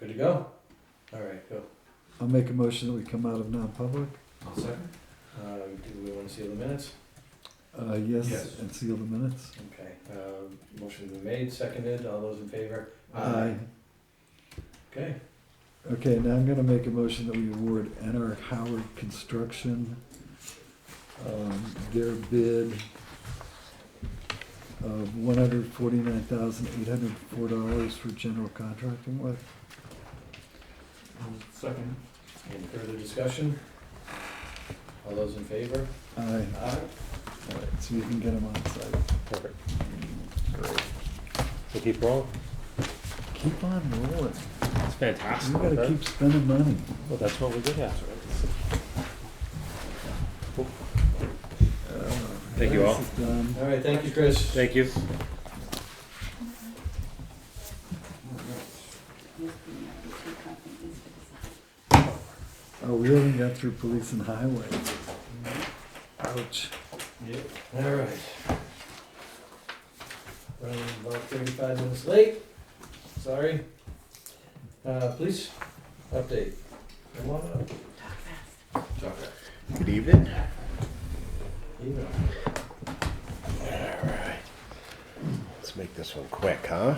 Good to go? All right, go. I'll make a motion that we come out of non-public. I'll second. Do we want to seal the minutes? Yes, Yes. and seal the minutes. Okay, motion's been made, seconded, all those in favor? Aye. Okay, Okay, now I'm gonna make a motion that we award NR Howard Construction, their bid of $149,804 for general contracting work. Second. any further discussion? All those in favor? Aye. Aye. All right, so you can get them on site. Perfect. Great. So keep rolling. Keep on rolling. It's fantastic. We gotta keep spending money. Well, that's what we're good at. Thank you all. This is done. All right, thank you, Chris. Thank you. Oh, we haven't got through police and highway. Ouch. Yep. All right. Running about 35 minutes late, sorry. Police update. Come on up. Good evening. Email. Alright. Let's make this one quick, huh?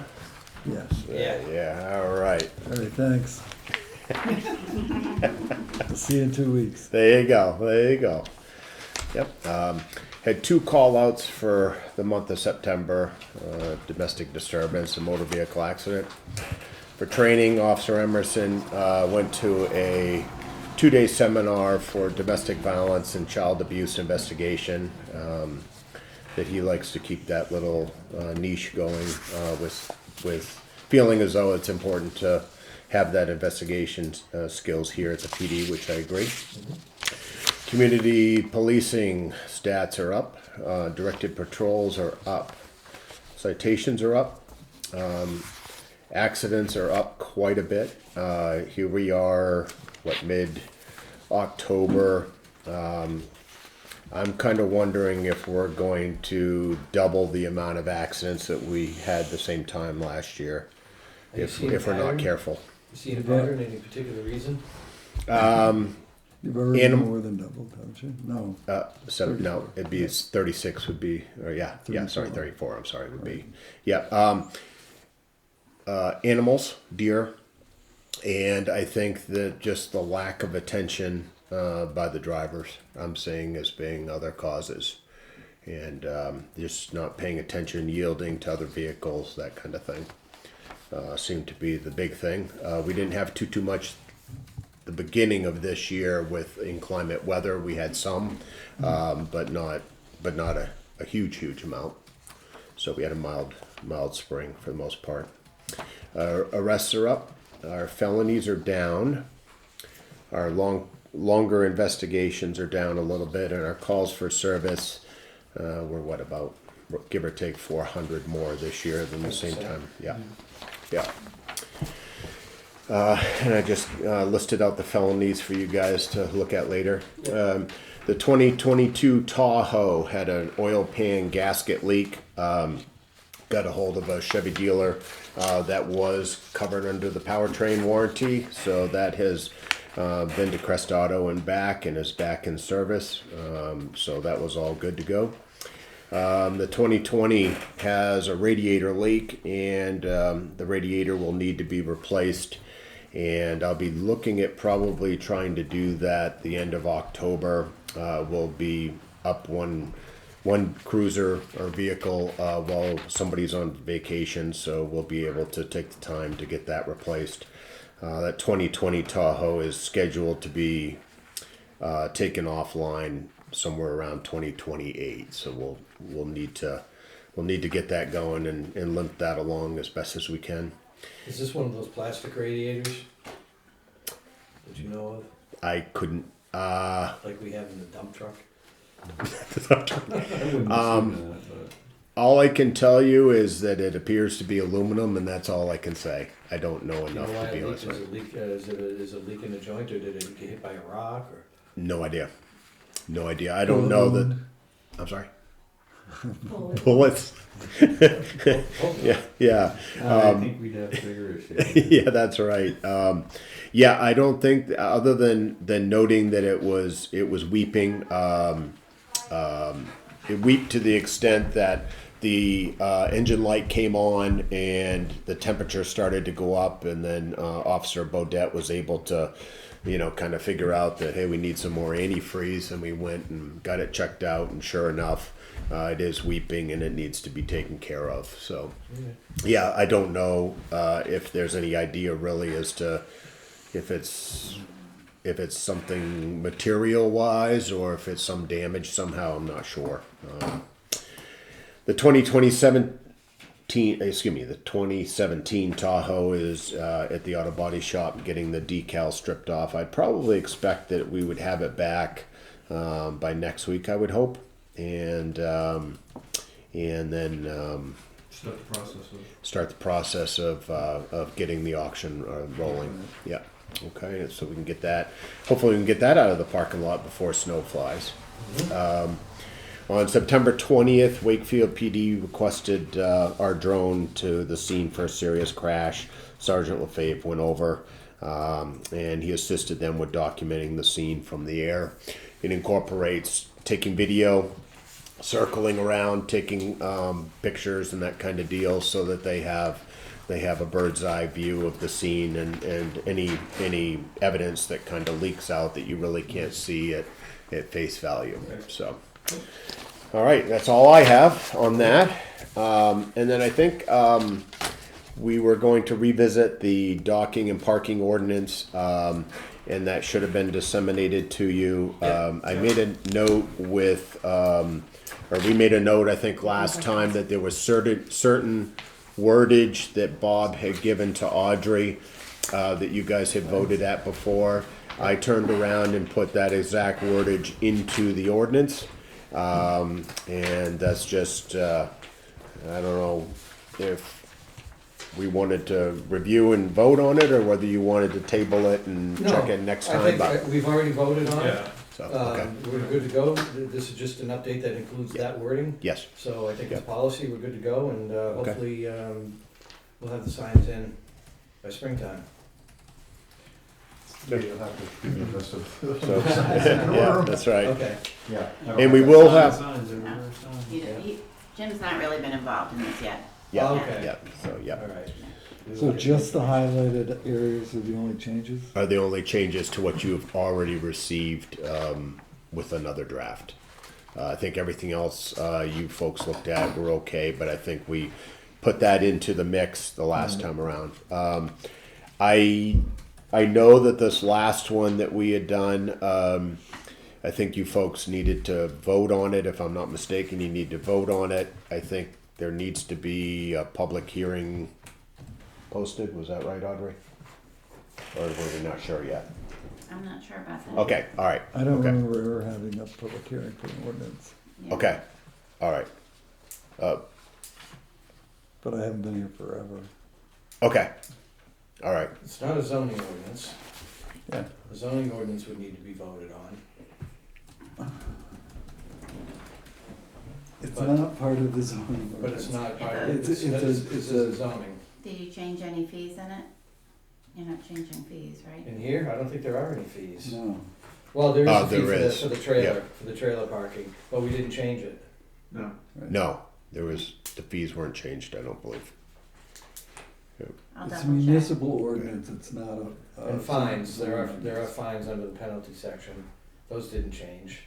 Yes. Yeah. Yeah, alright. All right, thanks. I'll see you in 2 weeks. There you go, there you go. Yep. Had two call outs for the month of September. Domestic disturbance, a motor vehicle accident. For training, Officer Emerson went to a 2-day seminar for domestic violence and child abuse investigation. That he likes to keep that little niche going with feeling as though it's important to have that investigation skills here at the PD, which I agree. Community policing stats are up. Directed patrols are up. Citations are up. Accidents are up quite a bit. Here we are, mid-October. I'm kind of wondering if we're going to double the amount of accidents that we had the same time last year, if we're not careful. You see a pattern, any particular reason? You've already Anim- more than doubled, haven't you? No. No, it'd be 36 would be, or yeah, 34. I'm sorry, would be, yeah. Animals, deer, and I think that just the lack of attention by the drivers, I'm seeing as being other causes, and just not paying attention, yielding to other vehicles, that kind of thing, seemed to be the big thing. We didn't have too much the beginning of this year with inclement weather. We had some, but not a huge amount. So we had a mild spring for the most part. Arrests are up. Our felonies are down. Our longer investigations are down a little bit, and our calls for service were about give or take 400 more this year than the same time. Yeah. And I just listed out the felonies for you guys to look at later. The 2022 Tahoe had an oil pan gasket leak. Got a hold of a Chevy dealer that was covered under the powertrain warranty. So that has been to Crest Auto and back and is back in service. So that was all good to go. The 2020 has a radiator leak, and the radiator will need to be replaced. And I'll be looking at probably trying to do that the end of October. We'll be up one cruiser or vehicle while somebody's on vacation, so we'll be able to take the time to get that replaced. That 2020 Tahoe is scheduled to be taken offline somewhere around 2028. So we'll need to get that going and limp that along as best as we can. Is this one of those plastic radiators that you know of? I couldn't. Like we have in the dump truck? All I can tell you is that it appears to be aluminum, and that's all I can say. I don't know Do you know enough why to be it honest leaks? with you. Is it a leak in the joint, or did it get hit by a rock? Or No idea. I don't know that. I'm sorry. Bullets. Yeah. I think we'd have bigger issues. Yeah, that's right. Yeah, I don't think other than noting that it was weeping. It weeped to the extent that the engine light came on and the temperature started to go up, and then Officer Bodette was able to, kind of figure out that, hey, we need some more antifreeze, and we went and got it checked out, and sure enough, it is weeping and it needs to be taken care of. So, yeah, I don't know if there's any idea really as to if it's something material wise or if it's some damage somehow. I'm not sure. The 2017 Tahoe is at the auto body shop getting the decal stripped off. I'd probably expect that we would have it back by next week, I would hope, and then start the process of getting the auction rolling. Yeah. Okay, so we can get that. Hopefully, we can get that out of the parking lot before snow flies. On September 20th, Wakefield PD requested our drone to the scene for a serious crash. Sergeant Lefebvre went over and he assisted them with documenting the scene from the air. It incorporates taking video, circling around, taking pictures and that kind of deal, so that they have a bird's eye view of the scene and any evidence that kind of leaks out that you really can't see at face value. So, all right, that's all I have on that. And then I think we were going to revisit the docking and parking ordinance, and that should have been disseminated to you. I made a note we made a note, I think, last time that there was certain wordage that Bob had given to Audrey that you guys had voted at before. I turned around and put that exact wordage into the ordinance, and that's just I don't know if we wanted to review and vote on it, or whether you wanted to table it and check it next time. I think we've already voted on it. So, okay. We're good to go. This is just an update that includes that wording. Yes. So I think it's policy, we're good to go, and hopefully we'll have the signs in by springtime. Maybe you'll have to do the rest of Yeah, that's right. Okay. Yeah. And we will have. Jim's not really been involved in this yet. Yeah. Okay. Yeah. So yeah. All right. So just the highlighted areas are the only changes? Are the only changes to what you've already received with another draft. I think everything else you folks looked at were okay, but I think we put that into the mix the last time around. I know that this last one that we had done, I think you folks needed to vote on it. If I'm not mistaken, you need to vote on it. I think there needs to be a public hearing posted. Was that right, Audrey? Or were we not sure yet? I'm not sure about that. Okay, all right. I don't Okay. remember ever having a public hearing for an ordinance, Yeah. Okay, all right. but I haven't been here forever. Okay, all right. It's not a zoning ordinance. Yeah. The zoning ordinance would need to be voted on. It's But- not part of the zoning But it's ordinance. not part of it. It's a zoning. Did you change any fees in it? You're not changing fees, right? In here, I don't think there are any fees. No, Well, there is a fee there is. for the trailer, for the trailer parking, but we didn't change it. No. No, the fees weren't changed, I don't believe. I'll it's a double check. municipal ordinance, it's not a. And fines, there are ordinance. fines under the penalty section. Those didn't change.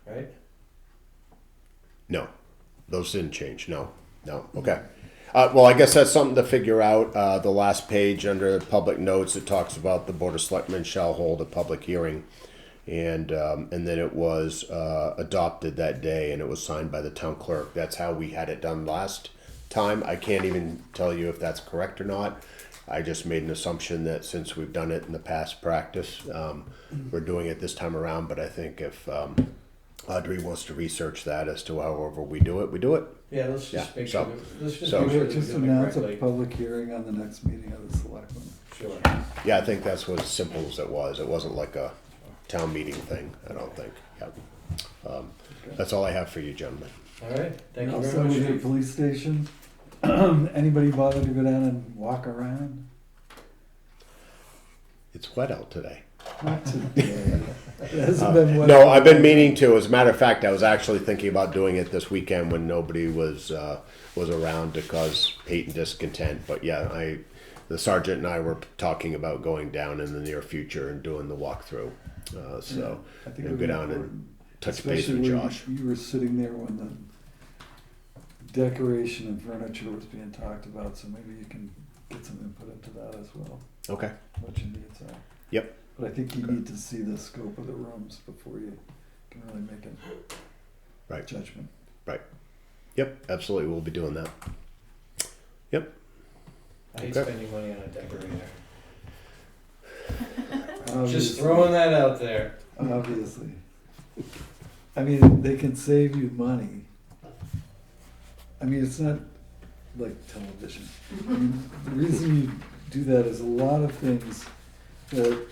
Right? No, those didn't change, no, okay. Well, I guess that's something to figure out. The last page under public notes, it talks about the Board of Selectmen shall hold a public hearing. And then it was adopted that day, and it was signed by the town clerk. That's how we had it done last time. I can't even tell you if that's correct or not. I just made an assumption that since we've done it in the past practice, we're doing it this time around. But I think if Audrey wants to research that as to however we do it, we do it. Yeah, let's just Yeah, make so- sure, let's just so- make sure that we're Just doing it announce a correctly. public hearing on the next meeting of the selectmen. Sure. Yeah, I think that's what as simple as it was. It wasn't like a town meeting thing, I don't think. Yep. That's all I have for you, gentlemen. All right, thank you Also, very with the much. police station, anybody bother to go down and walk around? It's wet out today. Not today. It hasn't been wet. No, I've been meaning to. As a matter of fact, I was actually thinking about doing it this weekend when nobody was around to cause hate and discontent. But yeah, the sergeant and I were talking about going down in the near future and doing the walkthrough. So I think we'll it go would be down and important. touch base with Especially where Josh. You were sitting there when the decoration and furniture was being talked about, so maybe you can get some input into that as well, Okay. what your needs are. Yep. But I think you need to see the scope of the rooms before you can really make a Right. judgment. Yep. Absolutely, we'll be doing that. Yep. I hate Okay. spending money on a decorator. Just Obviously. throwing that out there. Obviously. I mean, they can save you money. I mean, it's not like television. I mean, the reason you do that is a lot of things that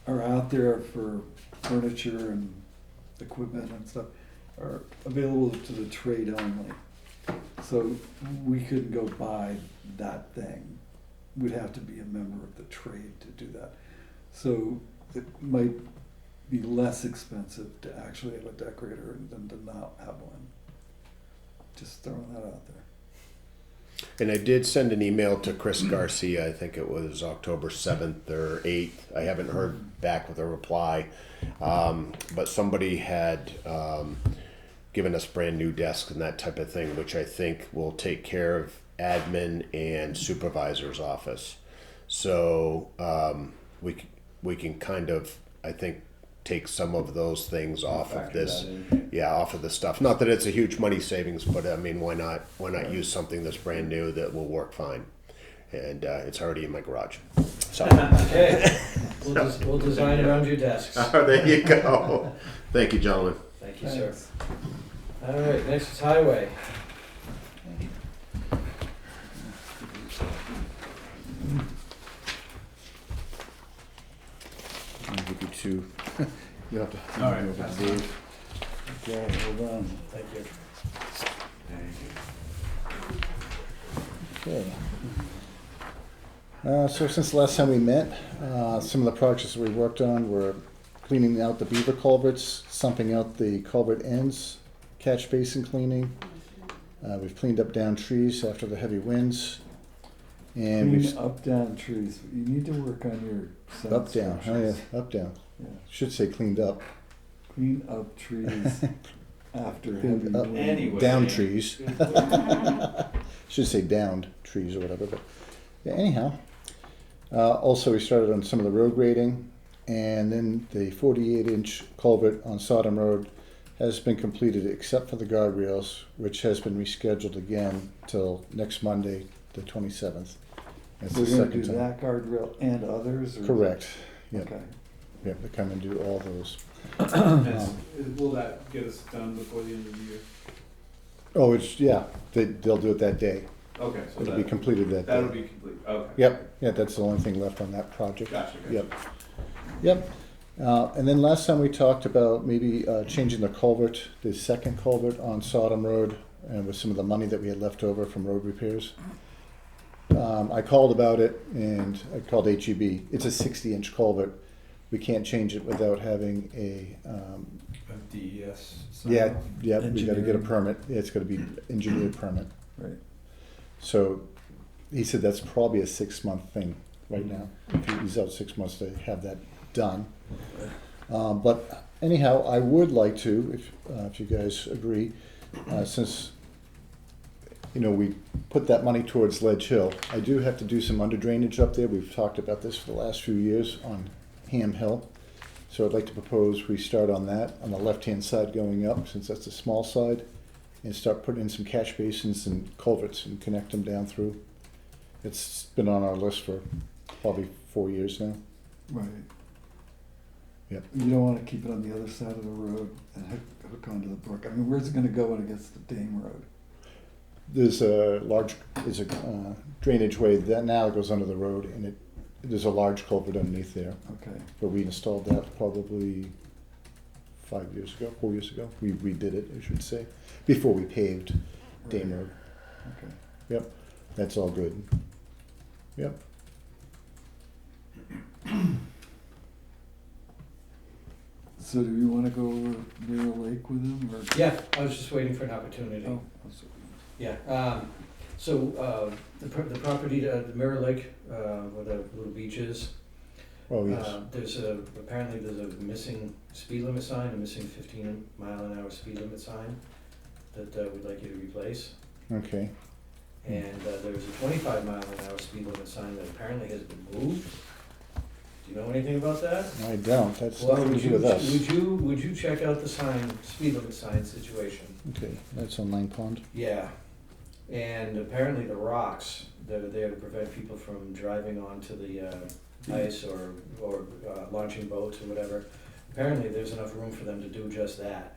are out there for furniture and equipment and stuff are available to the trade only. So we couldn't go buy that thing. We'd have to be a member of the trade to do that. So it might be less expensive to actually have a decorator than to not have one. Just throwing that out there. And I did send an email to Chris Garcia. I think it was October 7th or 8th. I haven't heard back with a reply. But somebody had given us brand new desks and that type of thing, which I think will take care of admin and supervisor's office. So we can kind of, I think, take some of those things off of Factor this. that in. Yeah, off of the stuff. Not that it's a huge money savings, but I mean, why not use something that's brand new that will work fine? And it's already in my garage. So Okay, we'll design around your desks. there you go. Thank you, gentlemen. Thank you, sir. Thanks. All right, next is highway. I'll give you two. You have to. All right, hand it over pass to it on. Dave. Okay, hold on. Thank you. Okay. So since the last time we met, some of the projects that we worked on were cleaning out the beaver culverts, sumping out the culvert ends, catch basin cleaning. We've cleaned up down trees after the heavy winds. And we've Clean up, down trees. You need to work on your up, down, oh yeah, sentences. up, down. Yeah. Should say cleaned up. Clean up trees after heavy Cleaned up. wind. Anyway. Down trees. Should say downed trees or whatever, but yeah, anyhow. Also, we started on some of the road grading, and then the 48-inch culvert on Sodom Road has been completed except for the guardrails, which has been rescheduled again till next Monday, the 27th. That's the We're gonna do second time. that guardrail and others? Or? Correct. Yep. Okay. Yep, they come and do all those. Will that get us done before the end of the year? Oh, it's, yeah, they'll do it that day. Okay, so It'll be completed that that'll day. be complete, okay. Yep, yeah, that's the only thing left on that project. Gotcha. Yep. Yep. And then last time we talked about maybe changing the culvert, the second culvert on Sodom Road, and with some of the money that we had left over from road repairs. I called about it, and I called HEB. It's a 60-inch culvert. We can't change it without having a, DES. yeah, we got to get a Engineering. permit. Yeah, it's got to be engineered permit. Right. So he said that's probably a 6-month thing right now. He's out 6 months to have that done. But anyhow, I would like to, if you guys agree, since we put that money towards Ledge Hill, I do have to do some under drainage up there. We've talked about this for the last few years on Ham Hill. So I'd like to propose we start on that, on the left-hand side going up, since that's the small side, and start putting in some catch basins and culverts and connect them down through. It's been on our list for probably 4 years now. Right. Yep. You don't wanna keep it on the other side of the road and hook onto the brook. I mean, where's it gonna go when it gets to Dame Road? There's a drainage way that now goes under the road, and there's a large culvert underneath there. Okay. But we installed that probably 5 years ago, 4 years ago. We redid it, I should say, before we paved Dame Road. Okay. Yep, that's all good. Yep. So do you wanna go over Mirror Lake with him, or? Yeah, I was just waiting for an opportunity. Oh, that's- Yeah, the property, the Mirror Lake, where the little beach is, Oh, yes. apparently there's a missing speed limit sign, a missing 15-mile-an-hour speed limit sign that we'd like you to replace. Okay. And there's a 25-mile-an-hour speed limit sign that apparently has been moved. Do you know anything about that? I don't. That's Well, nothing to do with us. would you check out the speed limit sign situation? Okay, that's on Lang Pond. Yeah, and apparently the rocks that are there to prevent people from driving onto the ice or launching boats or whatever, apparently there's enough room for them to do just that.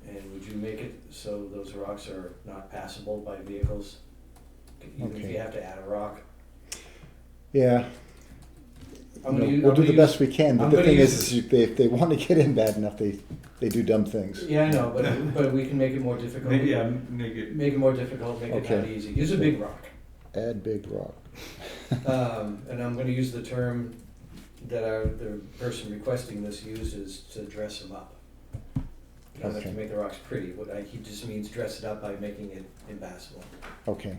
And would you make it so those rocks are not passable by vehicles, even if Okay. you have to add a rock? Yeah. I'm You know, gonna we'll do use- the best we can, but I'm the gonna thing use is if they want to get in bad enough, they do dumb things. Yeah, I know, but we can make it more difficult. Maybe, yeah, make it. Make it more difficult, make it Okay. not easy. Use a big rock. Add big rock. And I'm gonna use the term that the person requesting this uses to dress them up. You don't have to Okay. make the rocks pretty, he just means dress it up by making it impassable. Okay.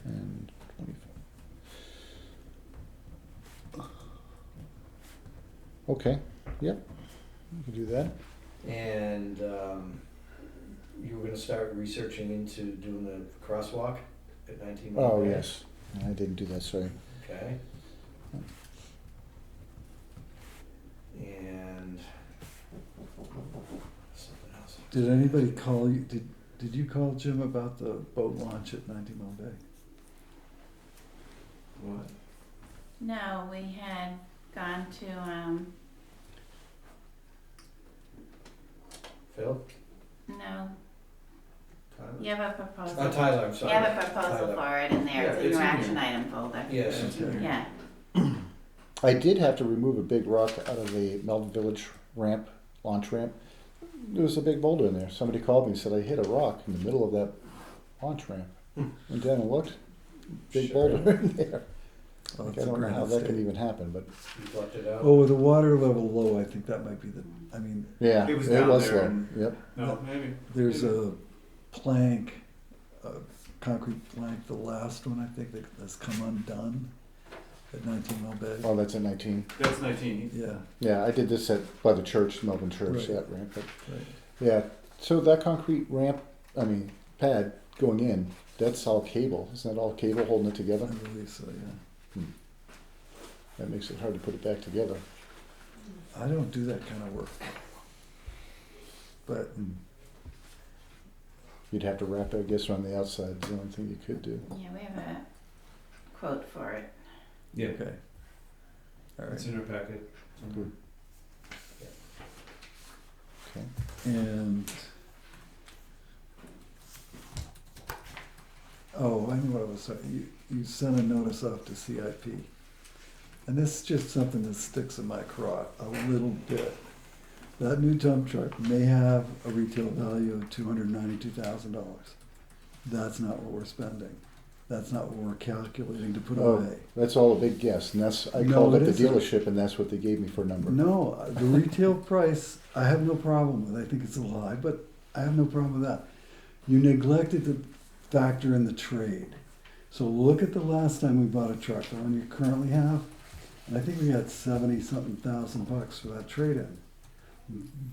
And 25. Okay, yep, we can do that. And you were gonna start researching into doing the crosswalk at 19 Mile Oh, Bay? yes, I didn't do that, sorry. Okay. And something else. Did anybody call you, did you call Jim about the boat launch at 90 Mile Bay? What? No, we had gone to, Phil? no, Tyler? you have a proposal. Tyler, I'm You sorry. have a proposal Tyler. for it in there, Yeah, it's in it's your in action here. item folder. Yes. Okay. Yeah, I did have to remove a big rock out of the Melton Village ramp, launch ramp. There was a big boulder in there. Somebody called me and said I hit a rock in the middle of that launch ramp. Went down and looked, big Sure. boulder in there. Oh, Like, it's I a don't know how grand that state. can even happen, but You plucked it out? Oh, with the water level low, I think that might be yeah, It was down there low. and- Yep. No, maybe. there's a plank, a concrete plank, the last one I think that's come undone at 19 Mile Bay. Oh, that's at 19. That's 19. Yeah, Yeah, I did this by the church, Melbourne Church, Right. that ramp. But right. yeah, so that concrete pad going in, that's all cable. Isn't that all cable holding it I together? believe so, yeah. That makes it hard to put it back together. I don't do that kind of work. But You'd have to wrap it, I guess, around the outside. It's the only thing you could do. yeah, we have a quote for it. Yeah, okay. All it's right. in our packet. Good. Okay. And oh, I know what I was saying. You sent a notice off to CIP. And this is just something that sticks in my craw a little bit. That new dump truck may have a retail value of $292,000. That's not what we're spending. That's not what we're calculating to put Oh, away. that's all a big guess, and I No, called it up the isn't. dealership, and that's what they gave me for a number. No, the retail price, I have no problem with. I think it's a lie, but I have no problem with that. You neglected to factor in the trade. So look at the last time we bought a truck, the one you currently have, and I think we got 70-something thousand bucks for that trade-in.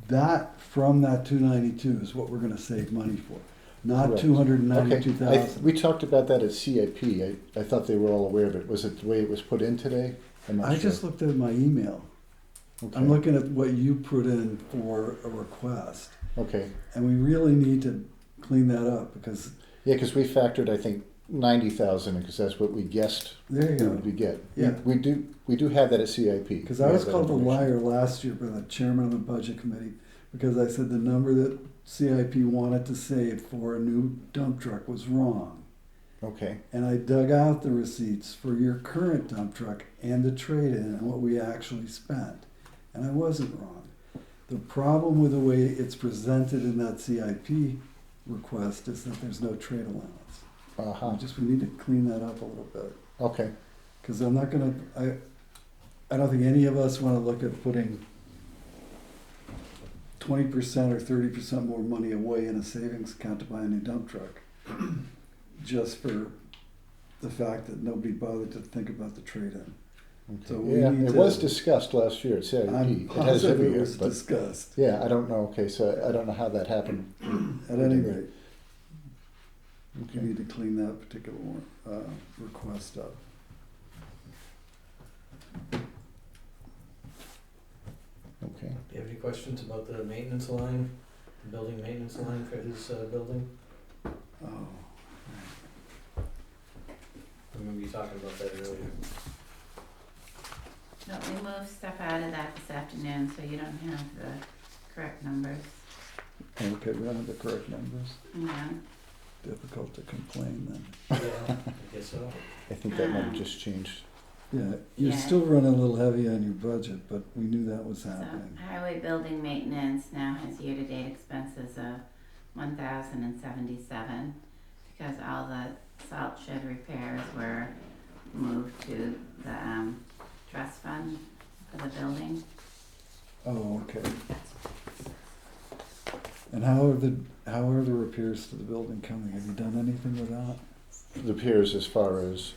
That, from that 292 is what we're gonna save money for, not Correct. 292,000. We talked about that at CIP. I thought they were all aware of it. Was it the way it was put in today? I'm not I sure. just looked at my email. Okay. I'm looking at what you put in for a request. Okay. And we really need to clean that up because, Yeah, because we factored, I think, 90,000, because that's what we guessed there you we go. get. Yeah. We do have that at CIP. Because We I have was that called a information. liar last year by the chairman of the budget committee because I said the number that CIP wanted to save for a new dump truck was wrong. Okay. And I dug out the receipts for your current dump truck and the trade-in and what we actually spent. And I wasn't wrong. The problem with the way it's presented in that CIP request is that there's no trade allowance. Uh-huh, We need to clean that up a little bit. okay, Cause I'm not gonna, I don't think any of us wanna look at putting 20% or 30% more money away in a savings account to buy a new dump truck. Just for the fact that nobody bothered to think about the trade-in. So okay. we Yeah, need it to- was discussed last year at CIP. I'm It has positive every it year, was but, discussed, yeah, I don't know, okay, so I don't know how that happened. at any rate. We Okay. need to clean that particular one, request up. Okay. Do you have any questions about the maintenance line, building maintenance line for his building? Oh, I remember you talking about that earlier. No, we moved stuff out of that this afternoon, so you don't have the correct numbers. okay, we don't have the correct numbers. Yeah. Difficult to complain then. Yeah, I guess so. I think that might have just changed. Yeah, you're Yeah. still running a little heavy on your budget, but we knew that was So happening. highway building maintenance now has year-to-date expenses of 1,077 because all the salt shed repairs were moved to the trust fund for the building. Oh, okay. And how are the repairs to the building coming? Have you done anything with that? The piers as far as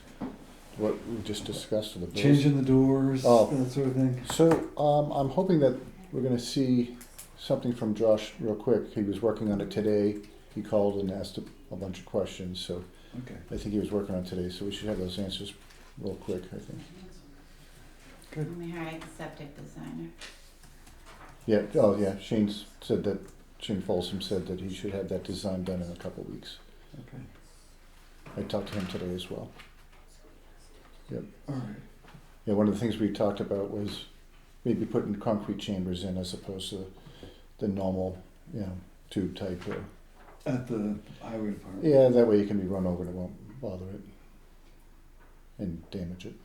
what we just discussed in the bills. Changing the doors, Oh. that sort of thing? So, I'm hoping that we're gonna see something from Josh real quick. He was working on it today. He called and asked a bunch of questions, so Okay, I think he was working on it today, so we should have those answers real quick, I think. good. And we hired the septic designer. Yeah, oh yeah, Shane Folsom said that he should have that design done in a couple of weeks. Okay, I talked to him today as well. all right. Yeah, one of the things we talked about was maybe putting concrete chambers in as opposed to the normal, tube type. At the highway department? Yeah, that way you can be run over and it won't bother it and damage it.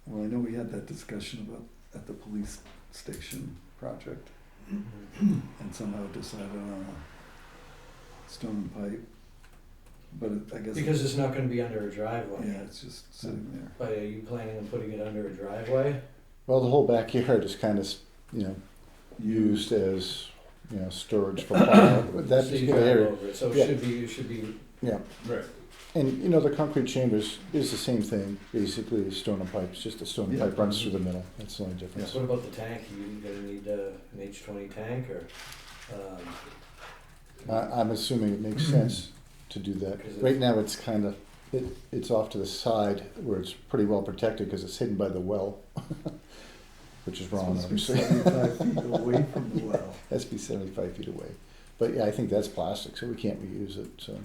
Well, I know we had that discussion about at the police station project Mm-hmm. and somehow decided on a stone pipe. But I guess. Because it's not gonna be under a driveway. Yeah, it's just sitting there. But are you planning on putting it under a driveway? Well, the whole backyard is kind of, used as, storage for plow. That So you particular drive area. over it, so Yeah. it should be, Yeah. right. And, the concrete chambers is the same thing, basically, as stone and pipe. It's just a stone and Yeah. pipe runs through the middle. That's the only difference. What about the tank? You gonna need an H20 tank or, I'm assuming it makes sense to do that. 'Cause it's- Right now, it's kind of, it's off to the side where it's pretty well protected because it's hidden by the well, which is wrong, Supposed to be obviously. 75 feet away from the well. Has to be 75 feet away. But yeah, I think that's plastic, so we can't reuse it, so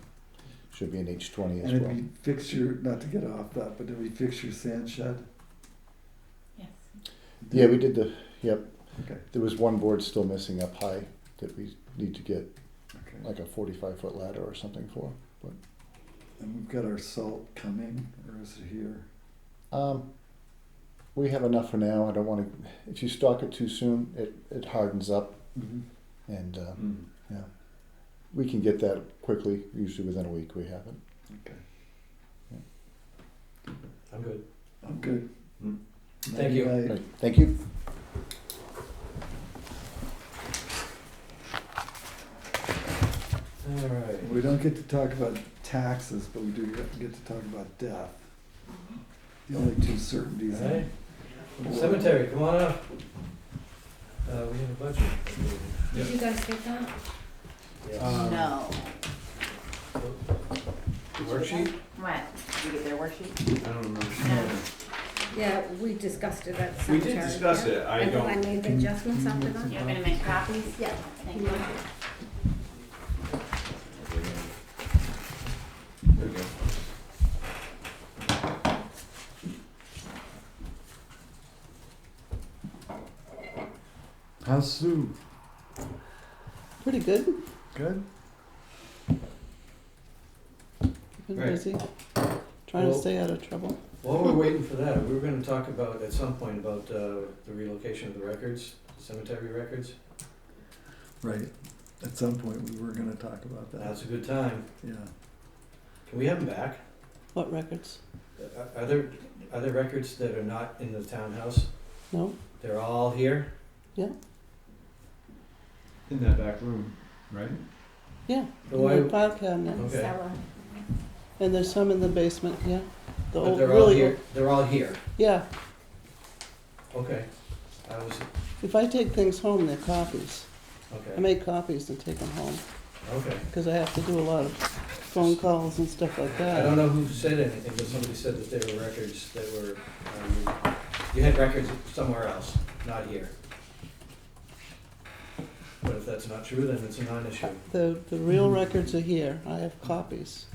should be an H20 as And well. did we fix your, not to get off that, but did we fix your sand shed? Yes. Yeah, we did yep. Okay, There was one board still missing up high that we need to get okay. like a 45-foot ladder or something for. And we've got our salt coming, or is it here? We have enough for now. I don't want to, if you stock it too soon, it hardens up Mm-hmm. and yeah. We can get that quickly, usually within a week we have it. Okay, I'm good. I'm good. Thank you. Night. Right, thank you. All right. We don't get to talk about taxes, but we do get to talk about death. The only two certainties. All right. Cemetery, come on up. We have a budget. Did you guys get that? Yeah. No. Worksheet? What? Did you get their worksheet? I don't remember. No. Yeah, we discussed it at the We cemetery. did discuss yeah. it, I And then I don't, made the adjustments after that. You're gonna make copies? Yeah. Thank you. there we go. How's Sue? Pretty good. Good? Been Right. busy. Trying Well- to stay out of trouble. While we're waiting for that, we were gonna talk about, at some point, about the relocation of the records. cemetery records. Right. At some point, we were gonna talk about that. Now's a good time. Yeah. Can we have them back? What records? Are there records that are not in the townhouse? No? They're all here? Yeah? In that back room, right? Yeah. But In why- the file cabinet. Okay. Cellar. And there's some in the basement, yeah. The But old, they're all really here, old- they're all here, Yeah. okay. I was, If I take things home, they're copies. I okay, make copies and take them home, okay. because I have to do a lot of phone calls and stuff like that. I don't know who said anything, but somebody said that there were records that were, you had records somewhere else, not here. But if that's not true, then it's a non-issue, The real records are here. I have copies.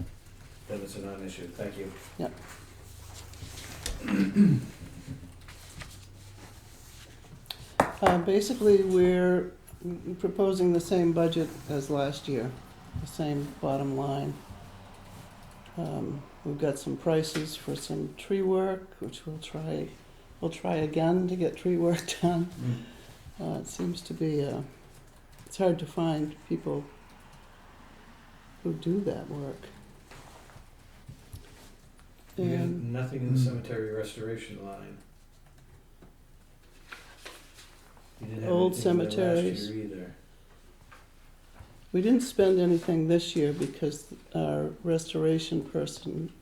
then it's a non-issue, thank you. Basically, we're proposing the same budget as last year, the same bottom line. We've got some prices for some tree work, which we'll try again to get tree work done. It seems to be, it's hard to find people who do that work. You had And nothing in the cemetery restoration line. You didn't have Old anything in there cemeteries. last year either. we didn't spend anything this year because our restoration person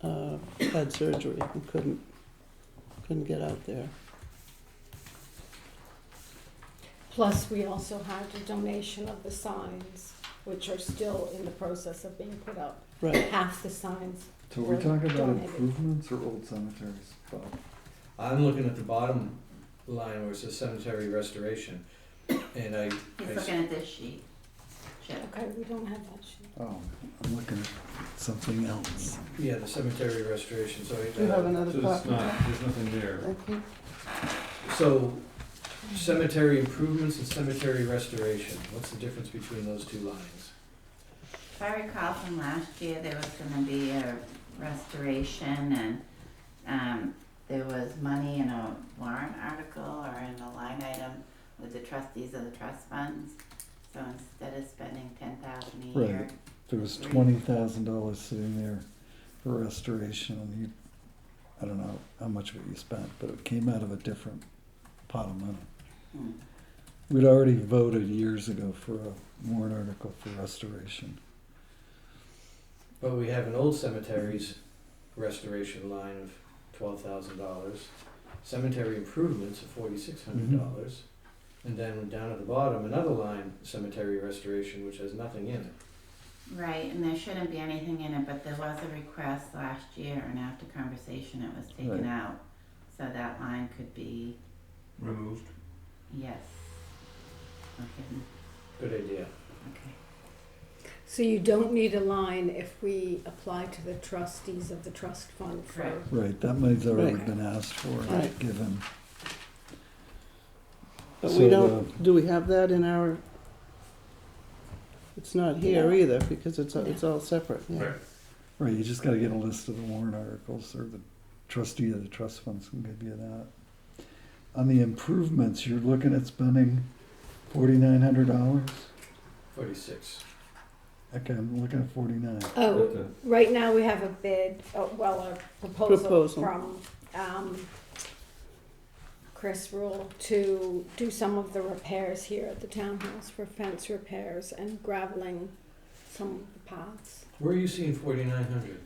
had surgery and couldn't get out there. Plus, we also had a donation of the signs, which are still in the process of being put up. Right. Half the signs. So we're talking about Donated. improvements or old cemeteries, Bob? I'm looking at the bottom line where it says cemetery restoration, and I, He's looking at this sheet. Chip. Okay, we don't have that sheet. Oh, I'm looking at something else. yeah, the cemetery restoration, so. Do you have another So it's copy? not, there's nothing there. Thank you. So, cemetery improvements and cemetery restoration, what's the difference between those two lines? If I recall from last year, there was gonna be a restoration and, there was money in a warrant article or in a line item with the trustees of the trust funds. So instead of spending $10,000 a year, Right. There was $20,000 sitting there for restoration, and you, I don't know how much of it you spent, but it came out of a different pot of money. hmm, We'd already voted years ago for a warrant article for restoration. But we have an old cemeteries restoration line of $12,000, cemetery improvements of $4,600, and then down at the bottom, another line, cemetery restoration, which has nothing in it. right, and there shouldn't be anything in it, but there was a request last year and after conversation it was taken Right. out. So that line could be, Removed. yes. Okay, Good idea. okay. So you don't need a line if we apply to the trustees of the trust fund for. Correct. Right, that money's already Right. been asked for, Right. given. But So we don't, do we have that in our, it's not here either because it's all separate, yeah. Right. Right, you just gotta get a list of the warrant articles, or the trustee of the trust funds can give you that. On the improvements, you're looking at spending $4,900? 46. Okay, I'm looking at 49. Oh, Okay. right now we have a bid, a proposal Proposal. from, Chris Rule to do some of the repairs here at the townhouse for fence repairs and graveling some of the paths. Where are you seeing 4,900?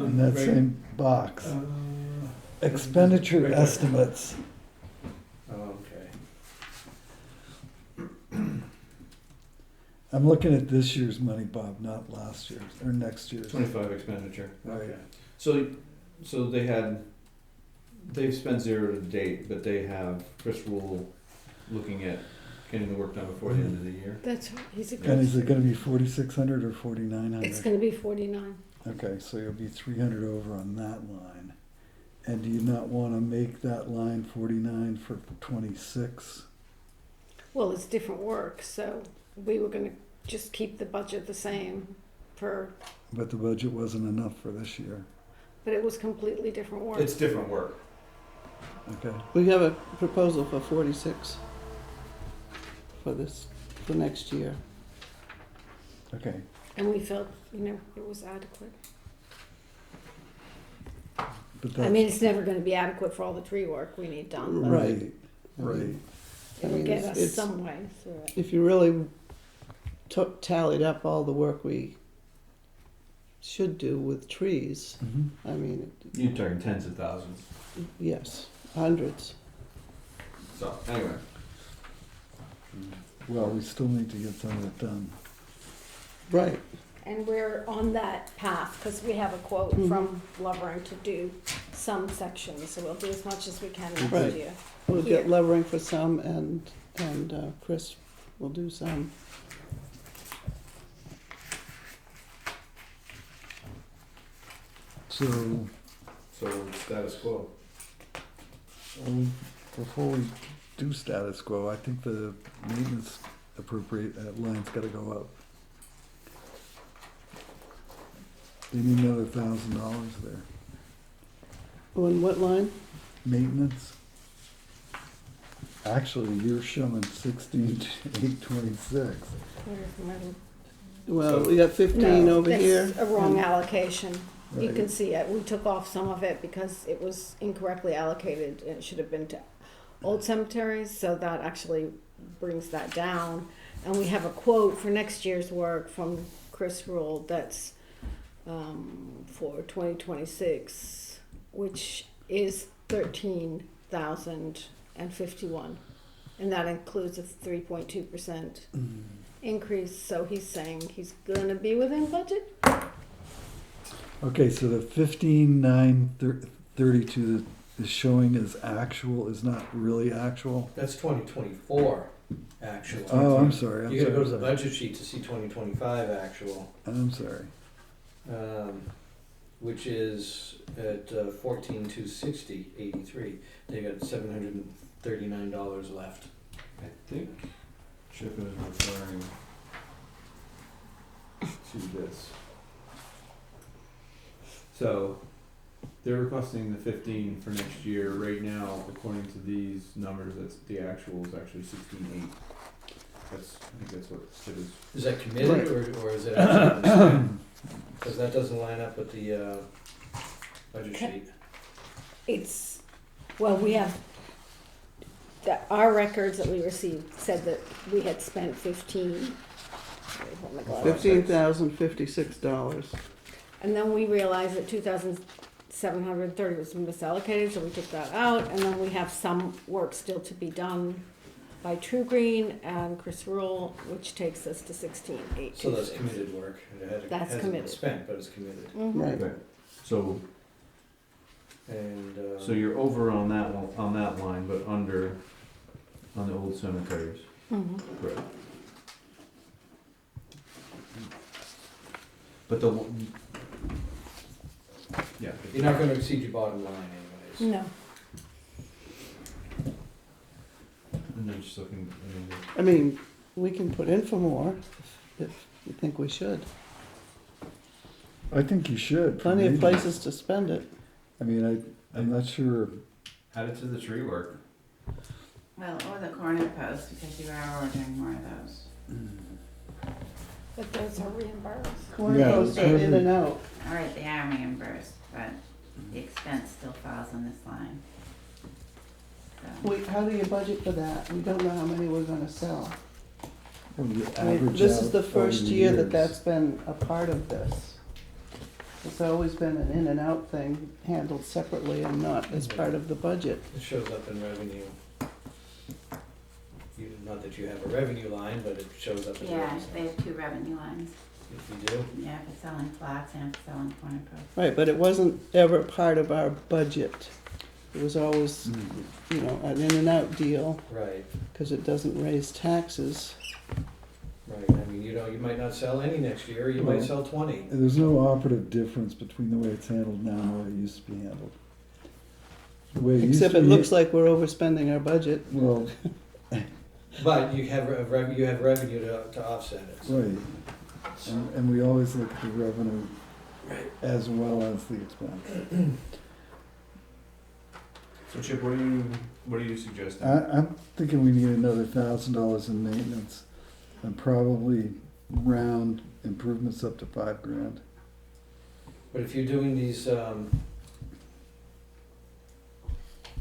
In that same box. Expenditure right there. estimates. Oh, okay. I'm looking at this year's money, Bob, not last year's, or next year's. 25 expenditure. Right. Okay. So they've spent zero to date, but they have Chris Rule looking at getting the work done before the end of the year. That's, he's a And is good, it gonna be 4,600 or 4,900? it's gonna be 49. Okay, so you'll be 300 over on that line. And do you not wanna make that line 49 for 26? Well, it's different work, so we were gonna just keep the budget the same for, But the budget wasn't enough for this year. but it was completely different work. It's different work. Okay, We have a proposal for 46. for next year. Okay. And we felt, it was adequate. But I that's mean, it's never gonna be adequate for all the tree work we need done, but right, right. I it'll mean, get it's- us it's- some way through it. If you really tallied up all the work we should do with trees, Mhm. I mean, You're talking tens of thousands. yes, hundreds. So, anyway. Well, we still need to get some of it done. Right. And we're on that path, because we have a quote Mhm. from Lovering to do some sections, so we'll do as much as we can next Right. year. We'll Here. get levering for some, and Chris will do some. So, So status quo. before we do status quo, I think the maintenance line's gotta go up. They need another $1,000 there. Oh, and what line? Maintenance. Actually, you're showing 16,826. Well, we got 15 No, over here. that's a wrong and- allocation. You Right. can see it, we took off some of it because it was incorrectly allocated, and it should have been to old cemeteries, so that actually brings that down. And we have a quote for next year's work from Chris Rule that's for 2026, which is 13,051, and that includes a 3.2% increase. So he's saying he's gonna be within budget. Okay, so the 15,932 that is showing as actual is not really actual? That's 2024 actual. Oh, I'm sorry, You gotta go to the I'm sorry. budget sheet to see 2025 actual, I'm sorry. which is at 14,260.83. They got $739 left. I think Chip is referring to this. So, they're requesting the 15 for next year. Right now, according to these numbers, that's the actual is actually 16.8. I think that's what it is. Is that committed or is it actually spent? Because that doesn't line up with the budget Okay. sheet. It's, well, we have, our records that we received said that we had spent 15. Oh my God. $15,056. And then we realized that 2,730 was misallocated, so we took that out, and then we have some work still to be done by True Green and Chris Rule, which takes us to 16,826. So that's committed work. That's hasn't committed. been spent, but it's committed. Mhm. Right. Okay. So, And so you're over on that one, on that line, but under on the old cemeteries. Mhm. Correct. But the yeah. you're not gonna exceed your bottom line anyways. No. And then just looking. I mean, we can put in for more if you think we should. I think you should. for Plenty of maintenance. places to spend it. I mean, I'm not sure. Add it to the tree work. Well, or the corner post, because you are ordering more of those. But those are reimbursed. Corner Yeah, posts are in and out. All right, they are reimbursed, but the expense still falls on this line. So, How do you budget for that? We don't know how many we're gonna sell. You I mean, average this is out the over first the year that years. that's been a part of this. It's always been an in and out thing handled separately and not as part of the budget. It shows up in revenue. Not that you have a revenue line, but it shows up as yeah, revenue. they have two revenue lines. If you do, Yeah, if it's selling flats and if it's selling corner posts. Right, but it wasn't ever part of our budget. It was always, you know, an in and out deal, right, because it doesn't raise taxes. right. I mean, you might not sell any next year, you might Well- sell 20. There's no operative difference between the way it's handled now and the way it used to be handled. The way used Except to it be- looks like we're overspending our budget. Well, But you have revenue to offset it. right. And we always look at the revenue Right. as well as the expense. So Chip, what are you suggesting? I'm thinking we need another $1,000 in maintenance and probably round improvements up to $5,000. But if you're doing these,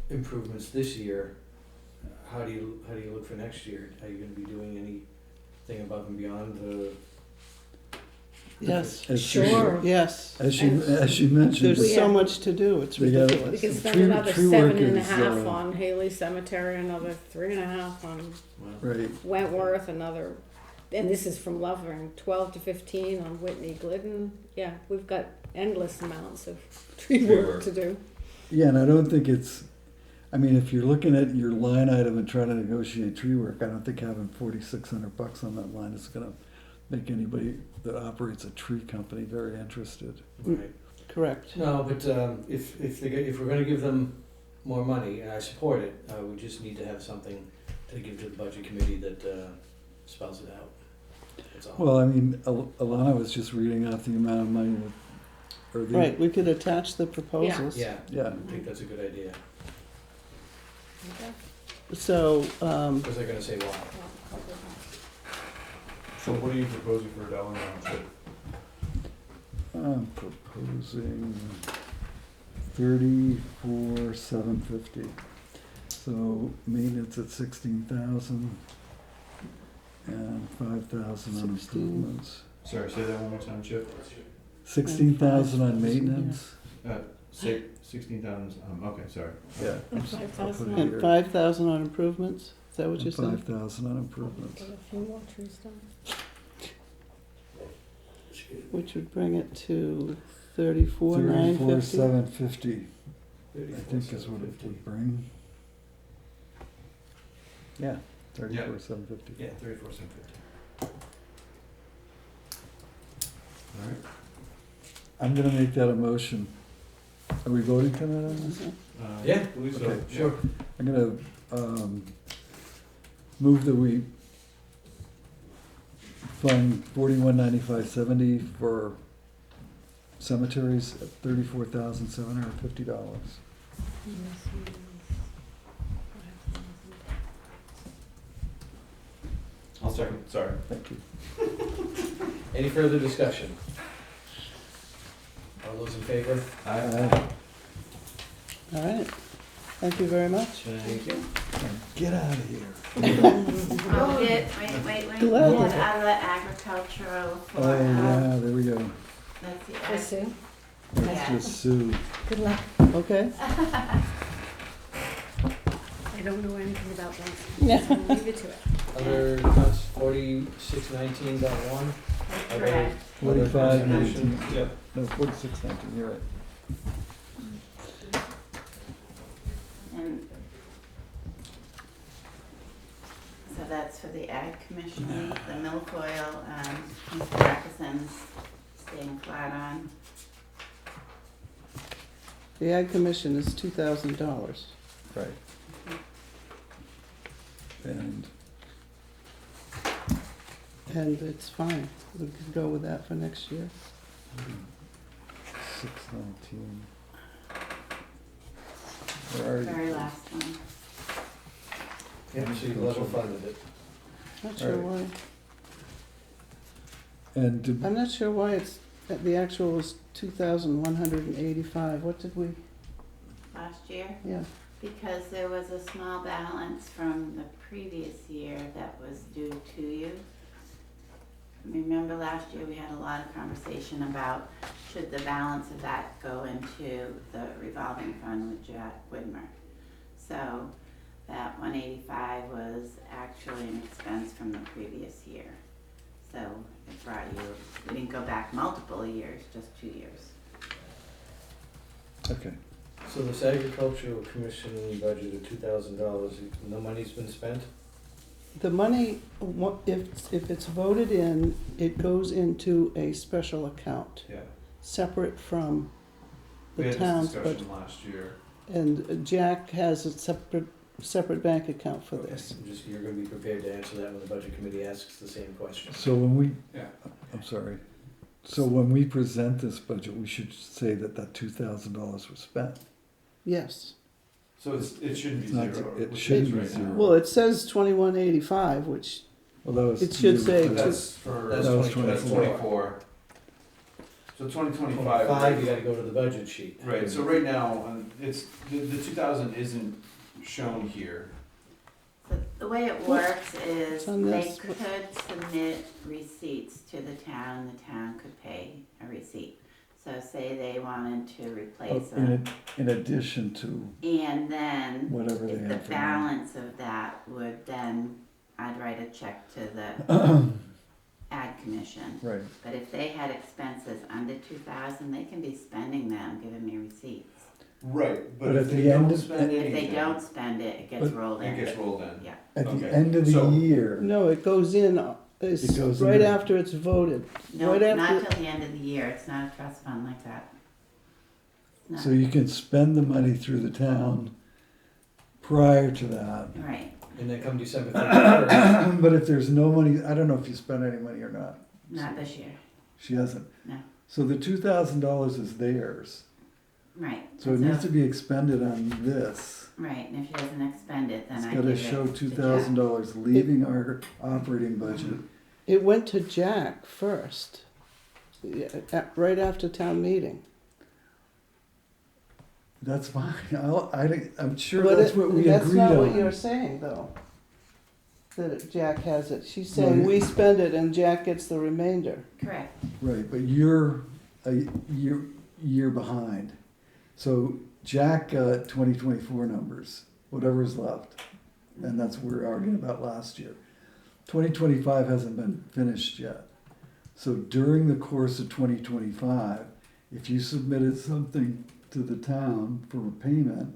improvements this year, how do you look for next year? Are you gonna be doing anything above and beyond the? Yes, As Sure. yes. As you mentioned, There's We so have- much to do, it's We got- We ridiculous. can spend Tree- another tree work 7.5 is, on Haley Cemetery, another 3.5 on right, Wentworth, another, and this is from Lovering, 12 to 15 on Whitney Glidden. Yeah, we've got endless amounts of tree work to do. yeah, and I don't think it's, I mean, if you're looking at your line item and trying to negotiate tree work, I don't think having $4,600 on that line is gonna make anybody that operates a tree company very interested. Right. Correct. No, but if we're gonna give them more money, and I support it, we just need to have something to give to the budget committee that spells it out. That's all. Well, I mean, Alana was just reading out the amount of money that, or the, Right, we could attach the proposals. Yeah, yeah. I think that's a good idea. So, Because they're gonna say why. So what are you proposing for a dollar amount, Chip? I'm proposing 34,750. So maintenance at 16,000 and 5,000 on 16. improvements. Sorry, say that one more time, Chip. 16,000 on 5,000, maintenance. Say 16,000, okay, sorry. Yeah. And I'll put it 5,000 here. and 5,000 on improvements, is that what you And said? 5,000 on improvements. Get a few more trees done. Which would bring it to 34,950. 34,750, I think is what it would bring. Yeah, 34,750. Yeah, 34,750. All right. I'm gonna make that a motion. Are we voting tonight on this? Yeah, I believe so. Okay. Sure. I'm gonna, move that we fund 419570 for cemeteries at $34,750. I'll second, sorry. Thank you. Any further discussion? All those in favor? Aye. All right, thank you very much. Thank you. Get out of here. Oh, wait, Glad one that- other agricultural for, Oh, yeah, there we go. let's see. For Sue. Let's Yeah. just sue. Good luck. Okay. I don't know anything about that. Yeah. So leave it to it. Other accounts, 4619.1. Correct. 4519. Yep. No, 4619, you're right. And so that's for the Ag Commission, the milfoil, Mr. Jefferson's staying flat on. The Ag Commission is $2,000. Right. And And it's fine, we could go with that for next year. 619. Where are you? Very last one. Yep, so you level funded it. Not sure why, Alright. And did, I'm not sure why it's, the actual was 2,185, what did we, Last year, yeah, because there was a small balance from the previous year that was due to you. Remember last year, we had a lot of conversation about should the balance of that go into the revolving fund with Jack Whitmer. So that 185 was actually an expense from the previous year. So it brought you, we didn't go back multiple years, just 2 years. okay. So this agricultural commission budget of $2,000, no money's been spent? the money, if it's voted in, it goes into a special account, Yeah. separate from We the had town's this budget. discussion last year. And Jack has a separate bank account for Okay, this. you're gonna be prepared to answer that when the budget committee asks the same question. So when we, Yeah. I'm sorry. So when we present this budget, we should say that that $2,000 was spent. Yes, So it shouldn't be It's not- zero. it which shouldn't is be right zero. now. Well, it says 2185, which Well, that was. It should say But two- that's for, That's That was 24. So 2025. 25, you gotta go to the budget sheet. Right, so right now, it's, the 2000 isn't shown here. So the way it works is It's on they this. could submit receipts to the town could pay a receipt. So say they wanted to replace them, In addition to and then whatever they if the have. for balance of that would then, I'd write a check to the ad commission. now. Right, But if they had expenses under 2,000, they can be spending them, giving me receipts. Right, But at the end of- spend If they anything, don't spend it, it gets But- rolled it in. gets rolled in. Yeah, at Okay, the end of the so- year, no, it goes in. It's It goes in right there. after it's voted. no, Right not after- till the end of the year, it's not a trust fund like that. No. so you can spend the money through the town prior to that. Right, And then come December 31st, But if there's no money, I don't know if you spent any money or not. not this year, She hasn't. no, So the $2,000 is theirs. right. So it And needs to be expended on this. Right, and if she doesn't expend it, then It's I gotta give it show to $2,000 leaving our operating budget. It went to Jack first, yeah, right after town meeting. That's fine. I'm sure But that's it- what we that's agreed not on. what you're saying, though. Jack has it. She's Well, saying you- we spend it and Jack gets the remainder. Correct, Right, but you're a year behind. So Jack got 2024 numbers, whatever's left. And that's what we're arguing about last year. 2025 hasn't been finished yet. So during the course of 2025, if you submitted something to the town for payment,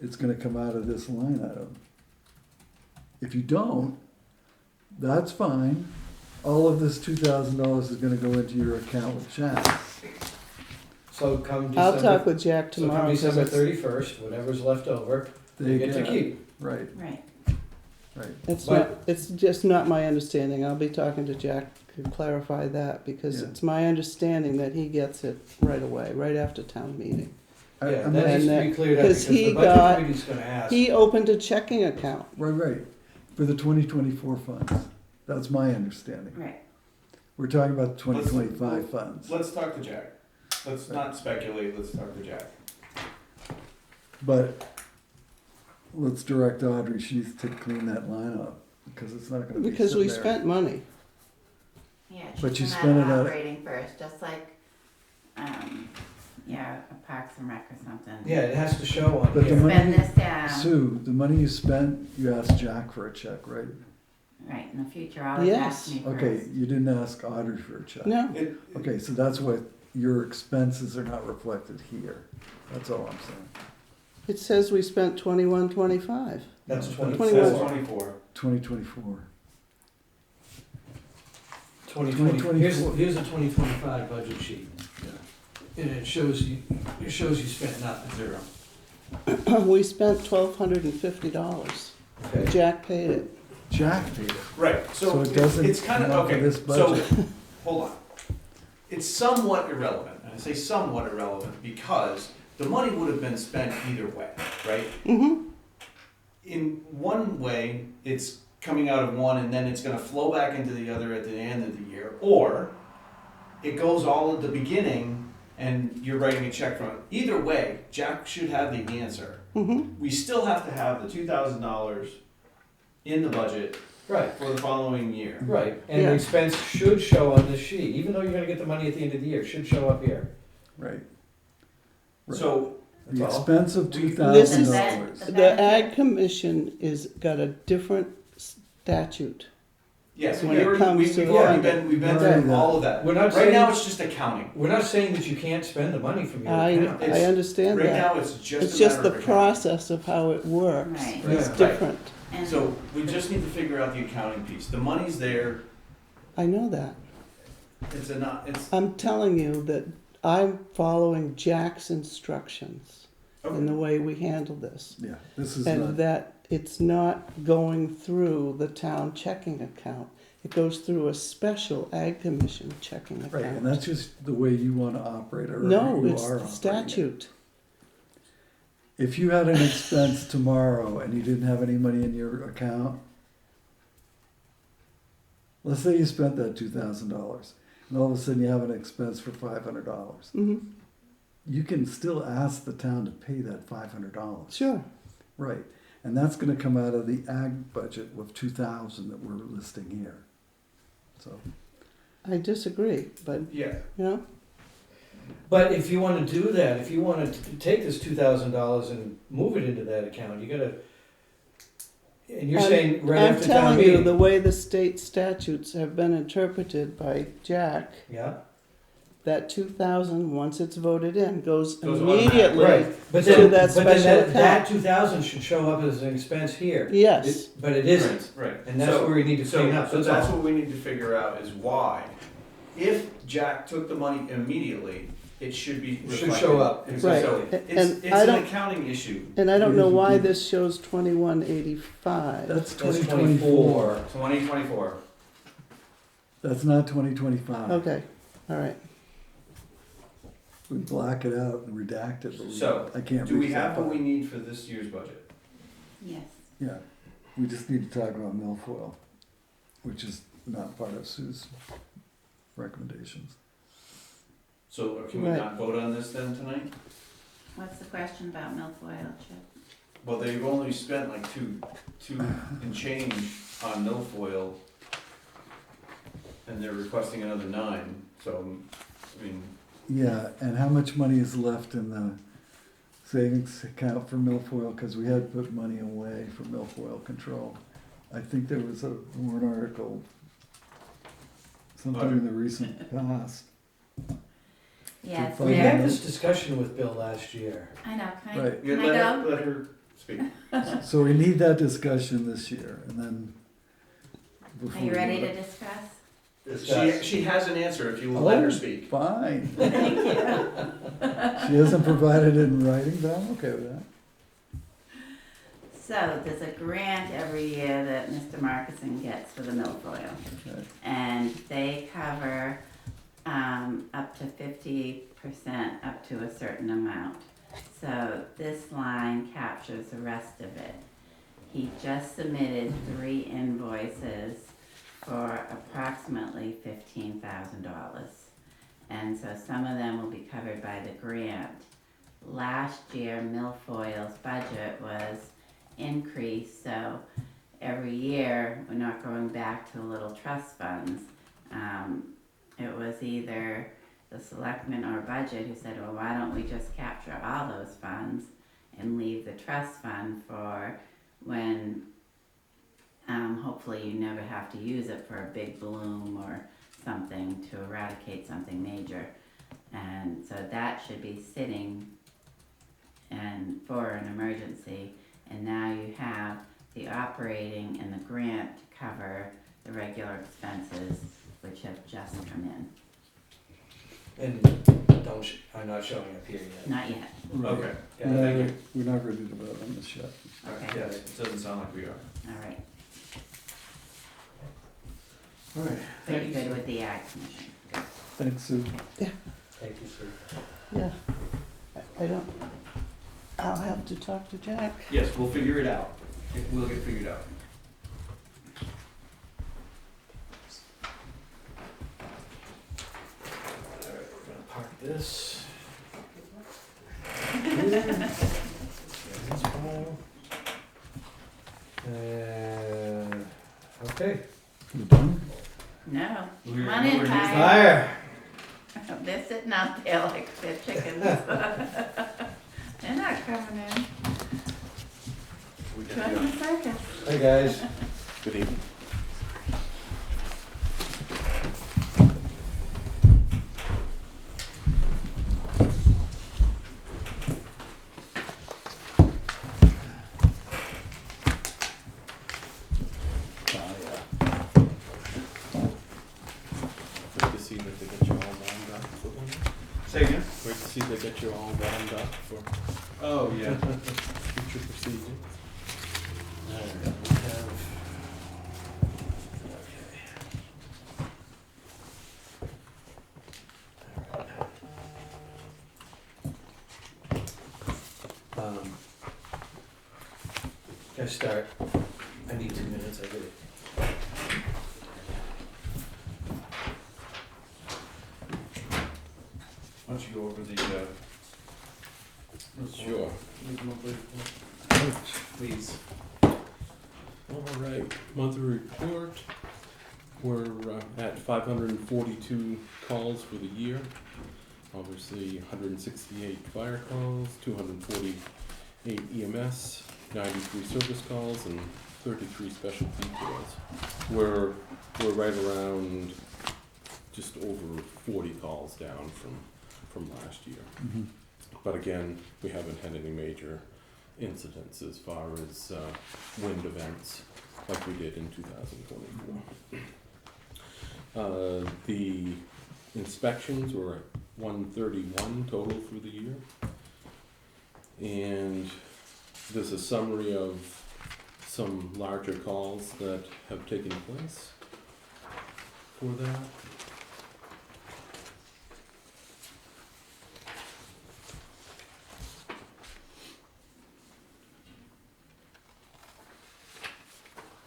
it's gonna come out of this line item. If you don't, that's fine. All of this $2,000 is gonna go into your account with Jack. so come I'll talk December, with Jack so come tomorrow. 'cause December it's- 31st, whatever's left over, They you get to keep. Right, right. right. It's But- not, it's just not my understanding. I'll be talking to Jack to clarify that because Yeah. it's my understanding that he gets it right away, right after town meeting. Yeah, I'm that not- needs to be And, cleared up, because because he the budget got- committee's gonna ask. He opened a checking account. Right, for the 2024 funds. That's my understanding. Right, We're talking about 2025 funds. Let's talk to Jack. Let's not speculate, let's talk to Jack. But let's direct Audrey, she needs to clean that line up, because it's not gonna be Because we sitting there. spent money. yeah, But you she's spent it come out out- operating first, just like, yeah, a Parks and Rec or something. Yeah, it has to show on But the here. money- Spend this down, Sue, the money you spent, you asked Jack for a check, right? right, in the future, always Yes. ask me first. Okay, you didn't ask Audrey for a check. No, Okay, so that's why your expenses are not reflected here. That's all I'm saying. it says we spent 2125. That's No, 21. Says 24. 2024. 2020, here's a 2025 budget sheet. And it shows you spent nothing, zero. We spent $1,250. Okay. Jack paid it. Jack paid it. Right, So so it doesn't it's kind of, come up with okay, this so, budget. hold on. It's somewhat irrelevant, and I say somewhat irrelevant because the money would have been spent either way, right? Mm-hmm. In one way, it's coming out of one and then it's gonna flow back into the other at the end of the year, or it goes all at the beginning and you're writing a check from it. Either way, Jack should have the answer. Mm-hmm. We still have to have the $2,000 in the budget Right, for the following year. right, and the Yeah. expense should show on this sheet, even though you're gonna get the money at the end of the year, it should show up here. Right. Right. So, The That's all. expense of We- $2,000. The The Ag benefit- Commission is got a different statute. yes, When we it already, comes to yeah, funding. we've been Right. through all of that. We're not Right now, saying, it's just accounting. we're not saying that you can't spend the money from your I account. It's- understand Right that. now, it's just It's a just matter the of accounting. process of how it works Right. is Yeah. different. And So, we just need to figure out the accounting piece. The money's there, I know that. it's a not, it's, I'm telling you that I'm following Jack's instructions in the way we handle this. Yeah, this is And not, that it's not going through the town checking account. It goes through a special Ag Commission checking right, and account. that's just the way you wanna operate, or No, you it's are the operating it. statute. if you had an expense tomorrow and you didn't have any money in your account, let's say you spent that $2,000, and all of a sudden you have an expense for $500. Mm-hmm. You can still ask the town to pay that $500. Sure. Right, and that's gonna come out of the ag budget of 2,000 that we're listing here. So, I disagree, but, Yeah. you know, But if you wanna do that, if you wanna take this $2,000 and move it into that account, you gotta, and you're saying right I'm after town telling you, the meeting. way the state statutes have been interpreted by Jack, Yeah, that 2,000, once it's voted in, goes Goes immediately. right, but To then, that but then special that account. 2,000 should show up as an expense here. Yes, But it isn't, Right. and that's where we need to clean up, So that's that's all. what we need to figure out is why. If Jack took the money immediately, it should be It should reflected. show up, Right. exactly. It's And I an don't- accounting issue. and I don't know Yes, why you do. this shows 2185. that's That's 2024, 2024. that's not 2025. Okay, all right. We black it out and redact it, but So, I can't Do we reach have that what we far. need for this year's budget? Yes. Yeah, we just need to talk about milfoil, which is not part of Sue's recommendations. So can we Right. not vote on this then tonight? What's the question about milfoil, Chip? Well, they've only spent like two and change on milfoil, and they're requesting another 9, so, I mean, Yeah, and how much money is left in the savings account for milfoil? Because we had put money away for milfoil control. I think there was a warrant article sometime in the recent past. Yes, We We Yeah. had there, this discussion with Bill last year. I know, Right. yeah, can I go? let her speak. So we need that discussion this year, and then. Are before you we ready vote. to discuss? She has an answer if you will let her Oh, speak. Fine. Thank you. She hasn't provided it in writing, but I'm okay with that. So, there's a grant every year that Mr. Markison gets for the milfoil. Okay. And they cover, up to 50% up to a certain amount. So this line captures the rest of it. He just submitted 3 invoices for approximately $15,000. And so some of them will be covered by the grant. Last year, Milfoil's budget was increased, so every year, we're not going back to the little trust funds. It was either the selectmen or budget who said, well, why don't we just capture all those funds and leave the trust fund for when hopefully you never have to use it for a big bloom or something to eradicate something major. And so that should be sitting and for an emergency. And now you have the operating and the grant to cover the regular expenses which have just come in. And are not showing up here yet. Not yet. Right. Okay, Yeah, thank you. We're not ready to vote on this yet. Okay. Yeah, it doesn't sound like we are. All right. All right, So thank you're you. good with the Ag Commission? Thanks, Sue. Thank you, Sue. Yeah. I don't, I'll have to talk to Jack. Yes, we'll figure it out. It will get figured out. Alright, we're gonna park this. This file. Okay. You done? No. We're- Come on in, we're- Ty. Fire! They're sitting out there like they're chickens. They're not coming in. We can Join do the circus. Hey, guys. Good evening. Great to see that they get you all warmed up for one. Say again? Great to see they get you all warmed up for Oh, yeah. future procedures. Alright, we have. Okay. Can I start? I need 2 minutes, I get it. Why don't you go over the, Sure. please. All right, monthly report. We're at 542 calls for the year. Obviously, 168 fire calls, 248 EMS, 93 service calls, and 33 special details. We're right around just over 40 calls down from last year. Mhm. But again, we haven't had any major incidents as far as wind events like we did in 2024. The inspections were at 131 total for the year. And there's a summary of some larger calls that have taken place for that.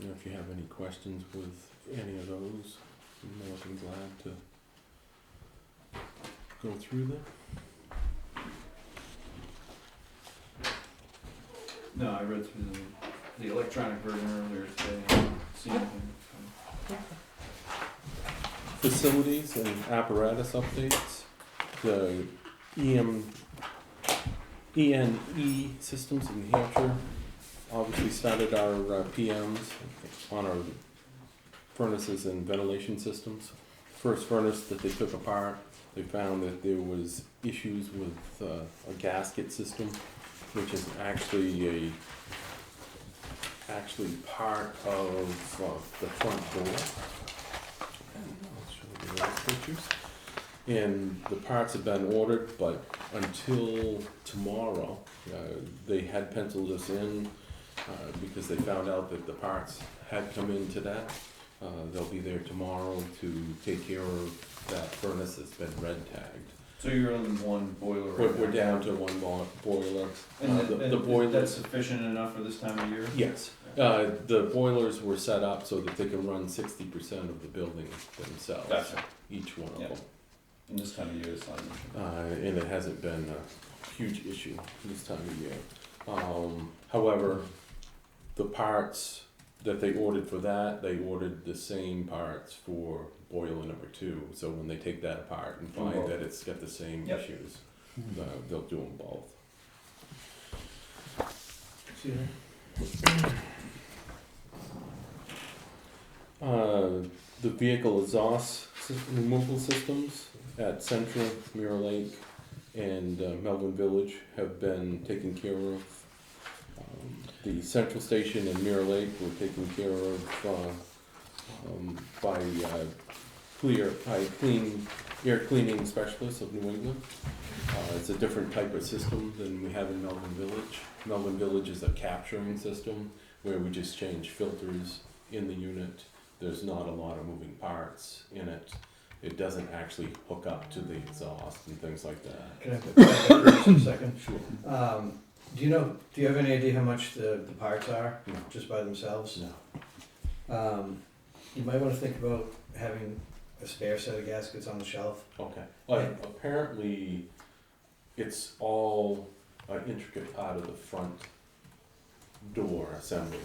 And if you have any questions with any of those, I'm more than glad to go through them. No, I read through the electronic version earlier today. I didn't see anything. Facilities and apparatus updates. The ENE systems in New Hampshire obviously started our PMs on our furnaces and ventilation systems. First furnace that they took apart, they found that there was issues with a gasket system, which is actually part of the front door. And I'll show you those pictures. And the parts have been ordered, but until tomorrow, they had penciled us in because they found out that the parts had come in today. They'll be there tomorrow to take care of that furnace that's been red tagged. So you're on one boiler right We're now? down to one boiler. And The boiler. that's sufficient enough for this time of year? Yes. The boilers were set up so that they can run 60% of the building themselves. Gotcha. Each one of Yeah. them. And this time of year it's not an issue. And it hasn't been a huge issue this time of year. However, the parts that they ordered for that, they ordered the same parts for boiler number 2. So when they take that apart and find both. that it's got the same Yep. issues, they'll do them both. See that? The vehicle exhaust removal systems at Central, Mirror Lake, and Melvin Village have been taken care of. The Central Station and Mirror Lake were taken care of by Clean Air Cleaning Specialists of New England. It's a different type of system than we have in Melvin Village. Melvin Village is a capturing system where we just change filters in the unit. There's not a lot of moving parts in it. It doesn't actually hook up to the exhaust and things like that. Can I put that for just a second? Sure. Do you have any idea how much the parts are, No. just by themselves? No. You might wanna think about having a spare set of gaskets on the shelf. Okay. Apparently, it's all an intricate part of the front door assembly.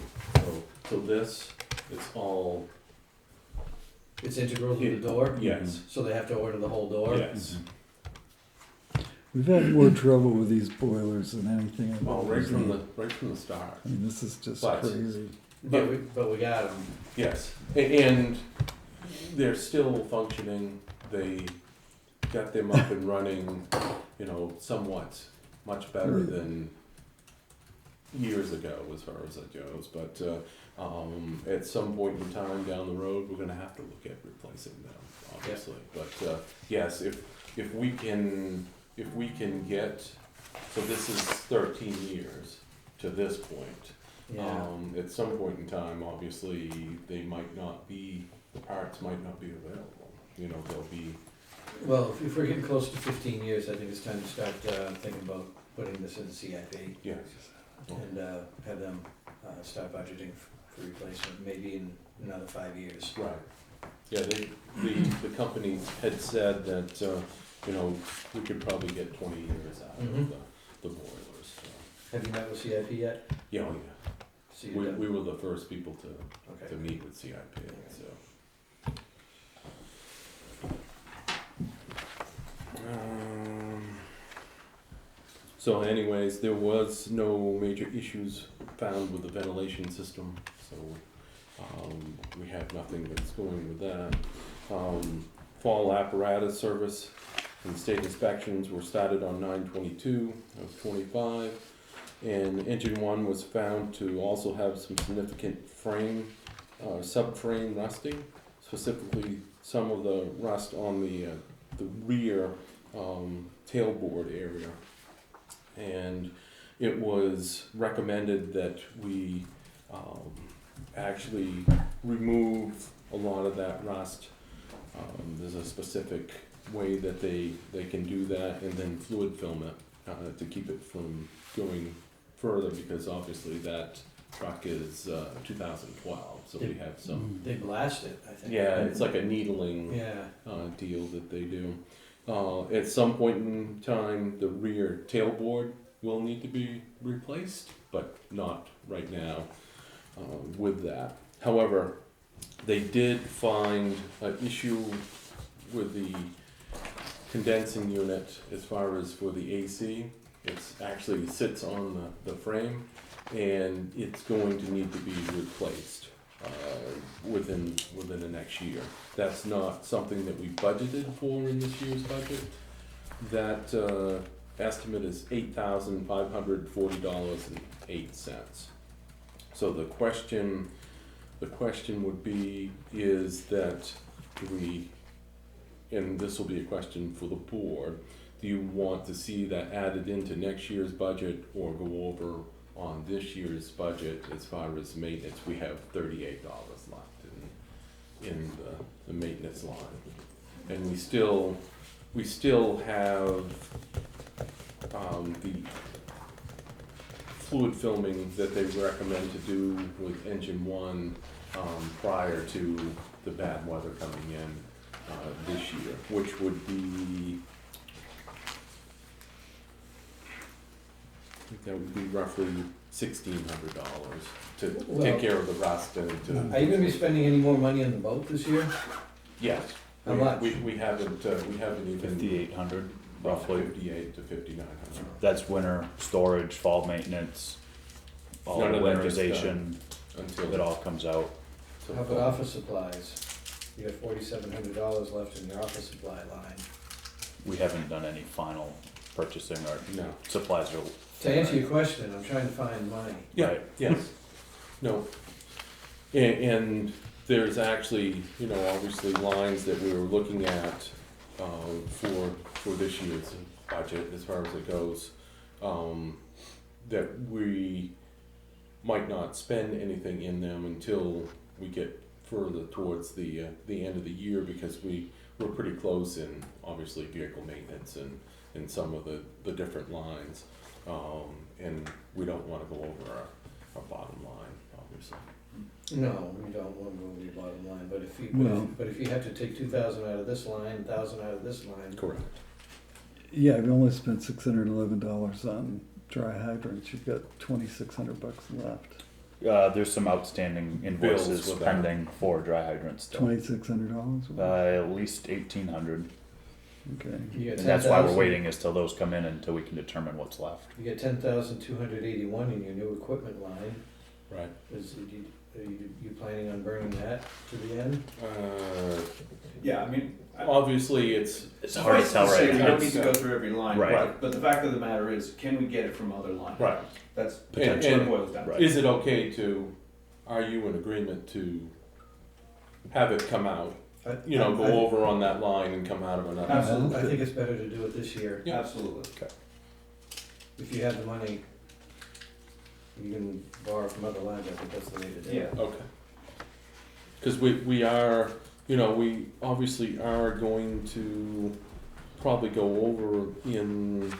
So this, it's all. It's integral to the door? Yes. So they have to order the whole door? Yes. We've had more trouble with these boilers than anything I've Well, ever right from seen. the start. I mean, this is just But- crazy. But we got them. Yes, and they're still functioning. They got them up and running, somewhat much better Right. than years ago as far as that goes. But at some point in time down the road, we're gonna have to look at replacing them, obviously. But yes, if we can get, so this is 13 years to this point. Yeah. At some point in time, obviously, the parts might not be available. They'll be. Well, if we're getting close to 15 years, I think it's time to start thinking about putting this in the CIP Yes. and have them start budgeting for replacement, maybe in another 5 years. Right. Yeah, the company had said that, you know, we could probably get 20 years out Mhm. of the boilers. So. Have you met with CIP yet? Yeah, oh, yeah. So you're done? We were the first people to Okay. meet with CIP, so. So anyways, there was no major issues found with the ventilation system, so, we have nothing that's going with that. Fall apparatus service and state inspections were started on 9/22/25. And engine one was found to also have some significant frame, subframe rusting, specifically some of the rust on the rear tailboard area. And it was recommended that we actually remove a lot of that rust. There's a specific way that they can do that, and then fluid film it to keep it from going further, because obviously that truck is 2012, so we have some. They blast it, I think. Yeah, it's like a needling Yeah. deal that they do. At some point in time, the rear tailboard will need to be replaced, but not right now with that. However, they did find an issue with the condensing unit as far as for the AC. It's actually sits on the frame, and it's going to need to be replaced within the next year. That's not something that we budgeted for in this year's budget. That estimate is $8,540.08. So the question would be, is that and this will be a question for the board, do you want to see that added into next year's budget, or go over on this year's budget as far as maintenance? We have $38 left in the maintenance line. And we still have the fluid filming that they recommend to do with engine one prior to the bad weather coming in this year, which would be, I think that would be roughly $1,600 to Well- take care of the rust and to. Are you gonna be spending any more money on the boat this year? Yes. How much? We haven't even. 5,800 roughly. 58 to 5,900. That's winter storage, fall maintenance, all None the of that gets winterization. Until. It all comes out. How about office supplies? You got $4,700 left in your office supply line. We haven't done any final purchasing or No. supplies are. To answer your question, I'm trying to find money. Yeah, Right. yes. No. And there's actually, you know, obviously lines that we were looking at for this year's budget as far as it goes, that we might not spend anything in them until we get further towards the end of the year, because we're pretty close in obviously vehicle maintenance and some of the different lines, and we don't want to go over our bottom line, obviously. No, we don't want to move the bottom line, but if you, Well- but if you have to take 2,000 out of this line, 1,000 out of this line. Correct. Yeah, we only spent $611 on dry hydrants. You've got $2,600 left. There's some outstanding Bills invoices with that. pending for dry hydrants still. $2,600. At least 1,800. Okay. You And got that's why we're 10,000 waiting is till those come in until we can determine what's left. You get 10,281 in your new equipment line. Right. Are you planning on burning that to the end? Yeah, I mean, Obviously, it's hard to tell right We now. don't need to go through every line, Right. but the fact of the matter is, can we get it from other lines? right. That's And- what it and- boils down to. Right. Is it okay to, are you in agreement to have it come out? You know, go over on that line and come out of another. Absolutely. I think it's better to do it this year. Yeah. Absolutely. If you have the money, you can borrow from other lines. I think that's the way to do it. Yeah. Okay. Because we are, you know, we obviously are going to probably go over in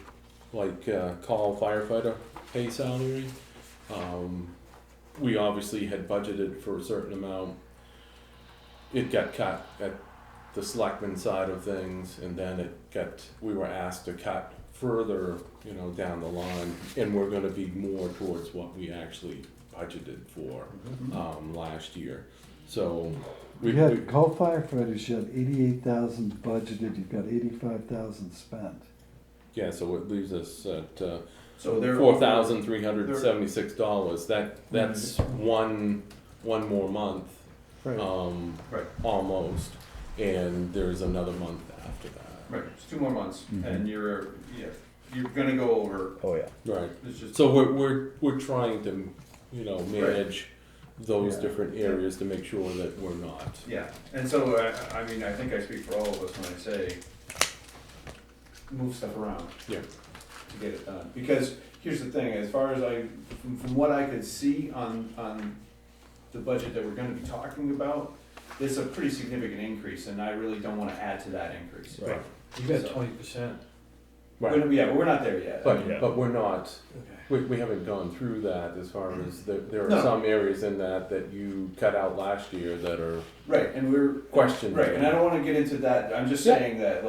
like call firefighter pay salary. we obviously had budgeted for a certain amount. It got cut at the selectmen side of things, and then we were asked to cut further, down the line, and we're gonna be more towards what we actually budgeted for, last year. So, We had call firefighters, you had 88,000 budgeted, you've got 85,000 spent. yeah, so it leaves us at, So they're $4,376. That's one more month, Right. Right. almost, and there's another month after that. Right, it's 2 more months, Mhm. and you're gonna go over. Oh, yeah. Right. It's just So we're trying to, manage those Yeah. different areas to make sure that we're not. yeah, and so I mean I think I speak for all of us when I say move stuff around. Yeah. To get it done, because here's the thing, as far as from what I could see on the budget that we're going to be talking about, it's a pretty significant increase, and I really don't want to add to that increase. Right. You got So- 20%. Right. But we're not there yet. But, Yeah. but we're not, Okay. we haven't gone through that as far as, there are No. some areas in that you cut out last year that are Right, and we're questioned. right, and I don't want to get into that. I'm just Yeah. saying that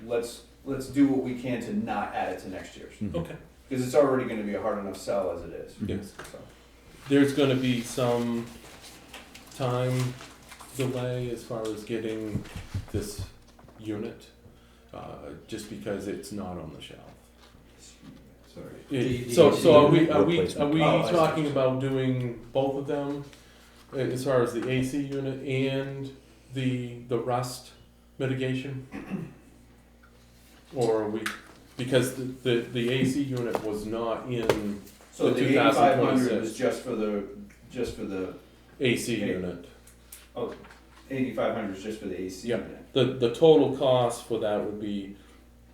let's do what we can to not add it to next year's, Okay. because it's already going to be a hard enough sell as it is. Yes. So. There's gonna be some time delay as far as getting this unit, just because it's not on the shelf. Sorry. So are we Replacement. Oh, I see. talking about doing both of them, as far as the AC unit and the rust mitigation? Or are we, because the AC unit was not in So The the 8,500 2026. is just for the AC Okay. unit. 8,500 is just for the AC Yep. unit. The total cost for that would be,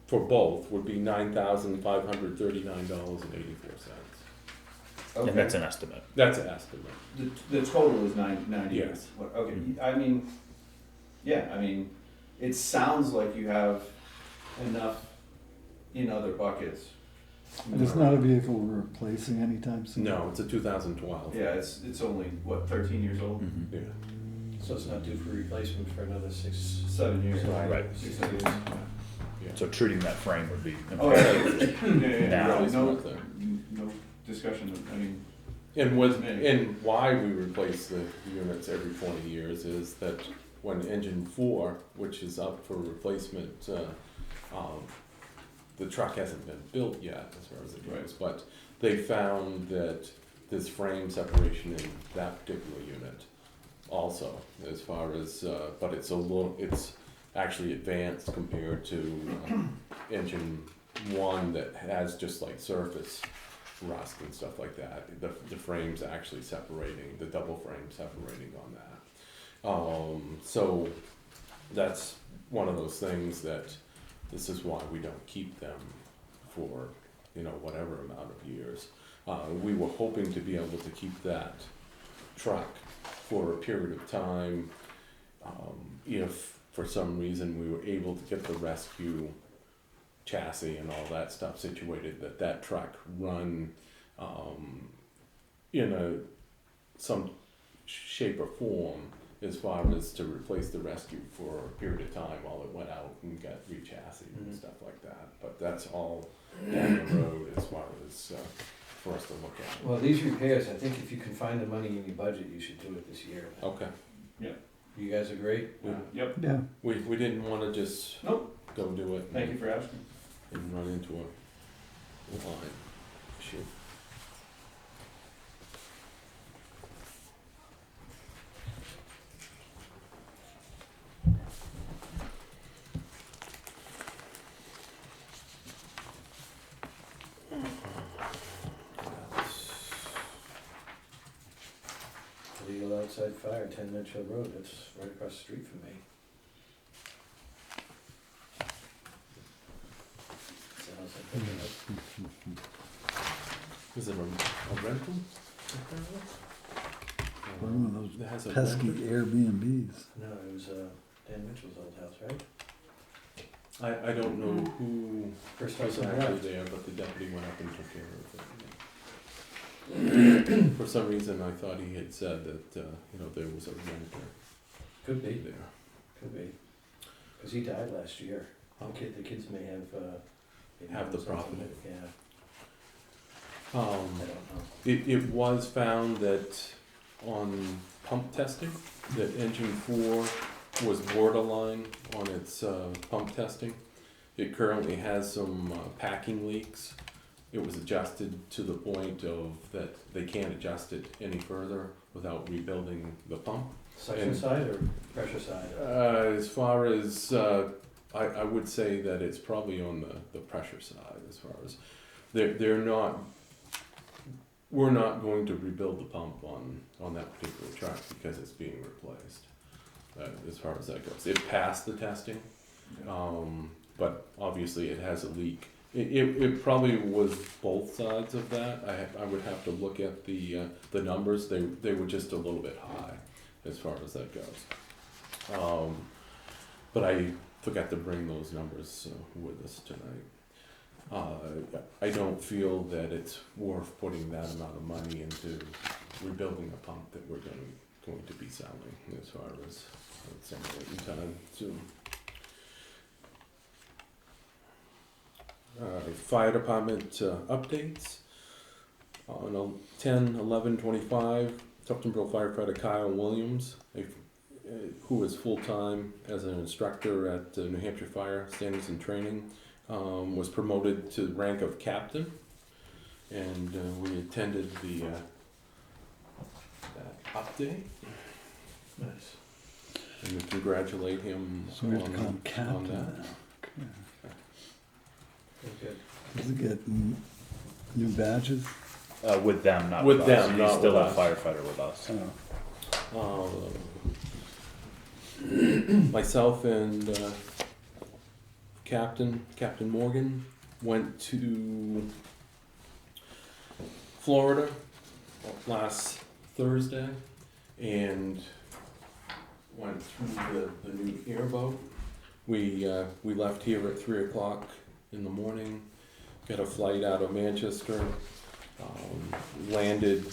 for both, would be $9,539.84. Okay. And that's an estimate. That's an estimate. The total is 90. Yes. Okay. I mean, yeah. I mean, it sounds like you have enough in other buckets. And it's not a vehicle we're replacing anytime soon? No, it's a 2012. Yeah, it's only what 13 years old, Mhm. Yeah. So it's not due for replacement for another 7 years. Right. 6 7 years. So treating that frame would be Oh yeah. imperative. yeah. Now. No, Smart there. no discussion. I mean, And why we replace the units every 20 years is that when engine 4, which is up for replacement, the truck hasn't been built yet as far as it goes, but they found that there's frame separation in that particular unit also, as far as, but it's actually advanced compared to engine 1 that has just like surface rust and stuff like that. The frame's actually separating, the double frame separating on that. So that's one of those things that this is why we don't keep them for, whatever amount of years. We were hoping to be able to keep that truck for a period of time, if for some reason we were able to get the rescue chassis and all that stuff situated, that truck run in some shape or form as far as to replace the rescue for a period of time while it went out and got re-chassis and Mhm. stuff like that. But that's all down the road as far as for us to look at. Well, these repairs, I think if you can find the money in your budget, you should do it this year. Okay. You guys agree? yep. Yeah. We didn't want to just Nope. go do it Thank you for asking. and run into a line issue. Legal outside fire, 10 Mitchell Road, that's right across the street from me. Sounds like Is it a rental? One of those That has a pesky rental? Airbnbs. No, it was Dan Mitchell's old house, right? I don't know who First was house on the actually left. there, but the deputy went up and took care of it. For some reason, I thought he had said that, you know, there was a renter Could be, there. could be. Because he died last year. The kids may have, Have the something, property. Yeah, I don't know. It was found that on pump testing, that engine 4 was borderline on its pump testing. It currently has some packing leaks. It was adjusted to the point of that they can't adjust it any further without rebuilding the pump. Suction And- side or pressure side? As far as, I would say that it's probably on the pressure side as far as, they're not, we're not going to rebuild the pump on that particular truck because it's being replaced, as far as that goes. It passed the testing, but obviously it has a leak. It probably was both sides of that. I would have to look at the numbers. They were just a little bit high as far as that goes. But I forgot to bring those numbers with us tonight. I don't feel that it's worth putting that amount of money into rebuilding a pump that we're going to be selling as far as at some point in time soon. Fire department updates. On 10/11/25, Tuftonboro firefighter Kyle Williams, who is full-time as an instructor at New Hampshire Fire Standards and Training, was promoted to the rank of captain, and we attended that update, Nice. and we congratulate him So we have to call him on captain that. now. Very good. Does he get new badges? With them, not With with, them, us. He's not still with a us. firefighter with us. Myself and Captain Morgan went to Florida last Thursday and went through the new airboat. We left here at 3 o'clock in the morning, got a flight out of Manchester, landed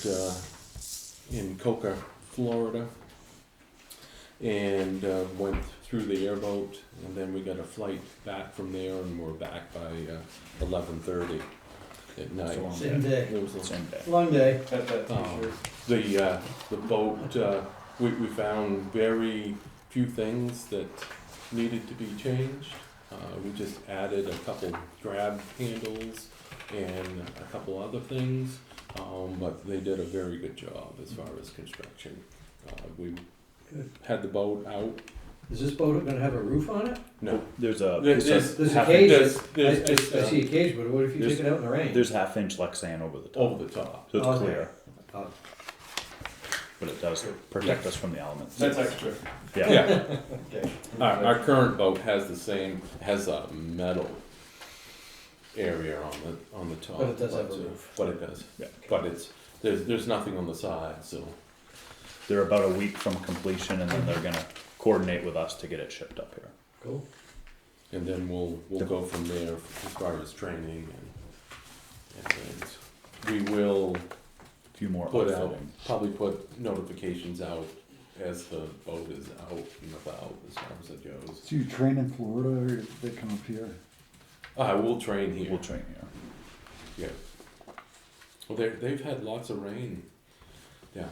in Coca, Florida, and went through the airboat, and then we got a flight back from there, and we're back by 11:30 at night. So long. Same day. It was a- Same day. Long day. the boat, we found very few things that needed to be changed. We just added a couple grab handles and a couple other things, but they did a very good job as far as construction. We Good. had the boat out. Is this boat gonna have a roof on it? No, There's a There's- There's a half cage. there's I just, see a cage, but what if you there's- take it out in the rain? there's half-inch Lexan over the top, over the top. so it's Okay. clear, Oh, but it does protect us from the elements. extra. Yeah. Yeah. okay. Our current boat has has a metal area on the top. But it does have a roof. But it does. Yeah. But there's nothing on the side, so. They're about a week from completion, and then they're gonna coordinate with us to get it shipped up here. Cool. And then we'll go from there as far as training and things. We will A few more put out, outfitting. probably put notifications out as the boat is out and about as far as it goes. Do you train in Florida or they come up here? We'll train here. We'll train here. Yeah. Well, they've had lots of rain down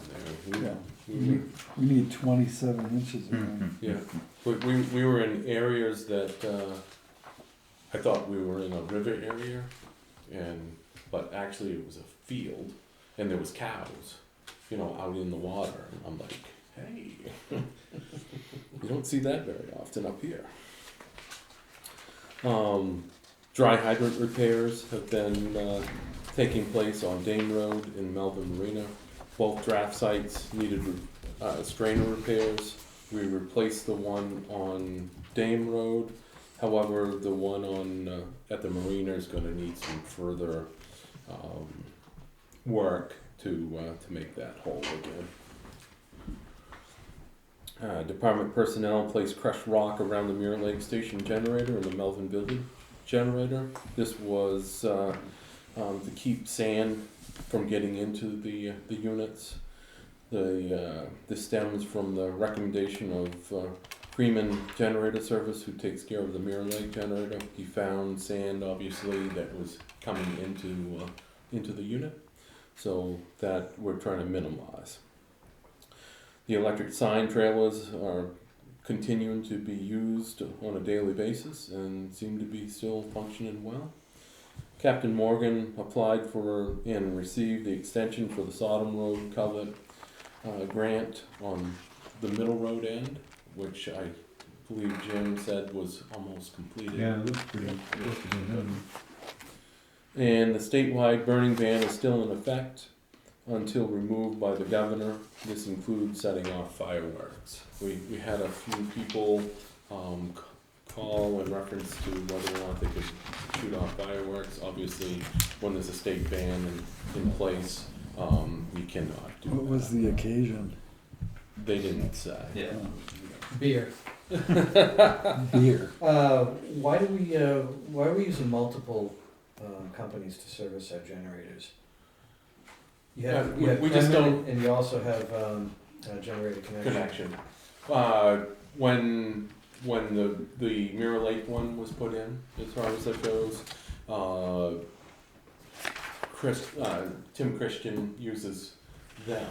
there. Yeah. We We need 27 inches of Mm-hmm. rain. Yeah, we were in areas that, I thought we were in a river area, but actually it was a field, and there was cows, out in the water, and I'm like, hey, you don't see that very often up here. Dry hydrant repairs have been, taking place on Dame Road in Melvin Marina. Both draft sites needed strainer repairs. We replaced the one on Dame Road. However, the one on at the marina is going to need some further work to make that whole again. Department personnel placed crushed rock around the Mirror Lake Station generator and the Melvin Building generator. This was to keep sand from getting into the units. This stems from the recommendation of Freeman Generator Service, who takes care of the Mirror Lake generator. He found sand, obviously, that was coming into the unit, so that we're trying to minimize. The electric sign trailers are continuing to be used on a daily basis and seem to be still functioning well. Captain Morgan applied for and received the extension for the Sodom Road culvert grant on the Middle Road end, which I believe Jim said was almost completed. Yeah, it looks pretty, And the statewide burning ban is still in effect until removed by the governor. This includes setting off fireworks. We had a few people call in reference to whether or not they could shoot off fireworks. Obviously, when there's a state ban in place, you cannot do What that. was the occasion? They didn't say. Yeah. Beer. Beer. Why are we using multiple companies to service our generators? You have we just Kremen don't- and you also have generator connection. When the Mirror Lake one was put in, as far as that goes, Tim Christian uses them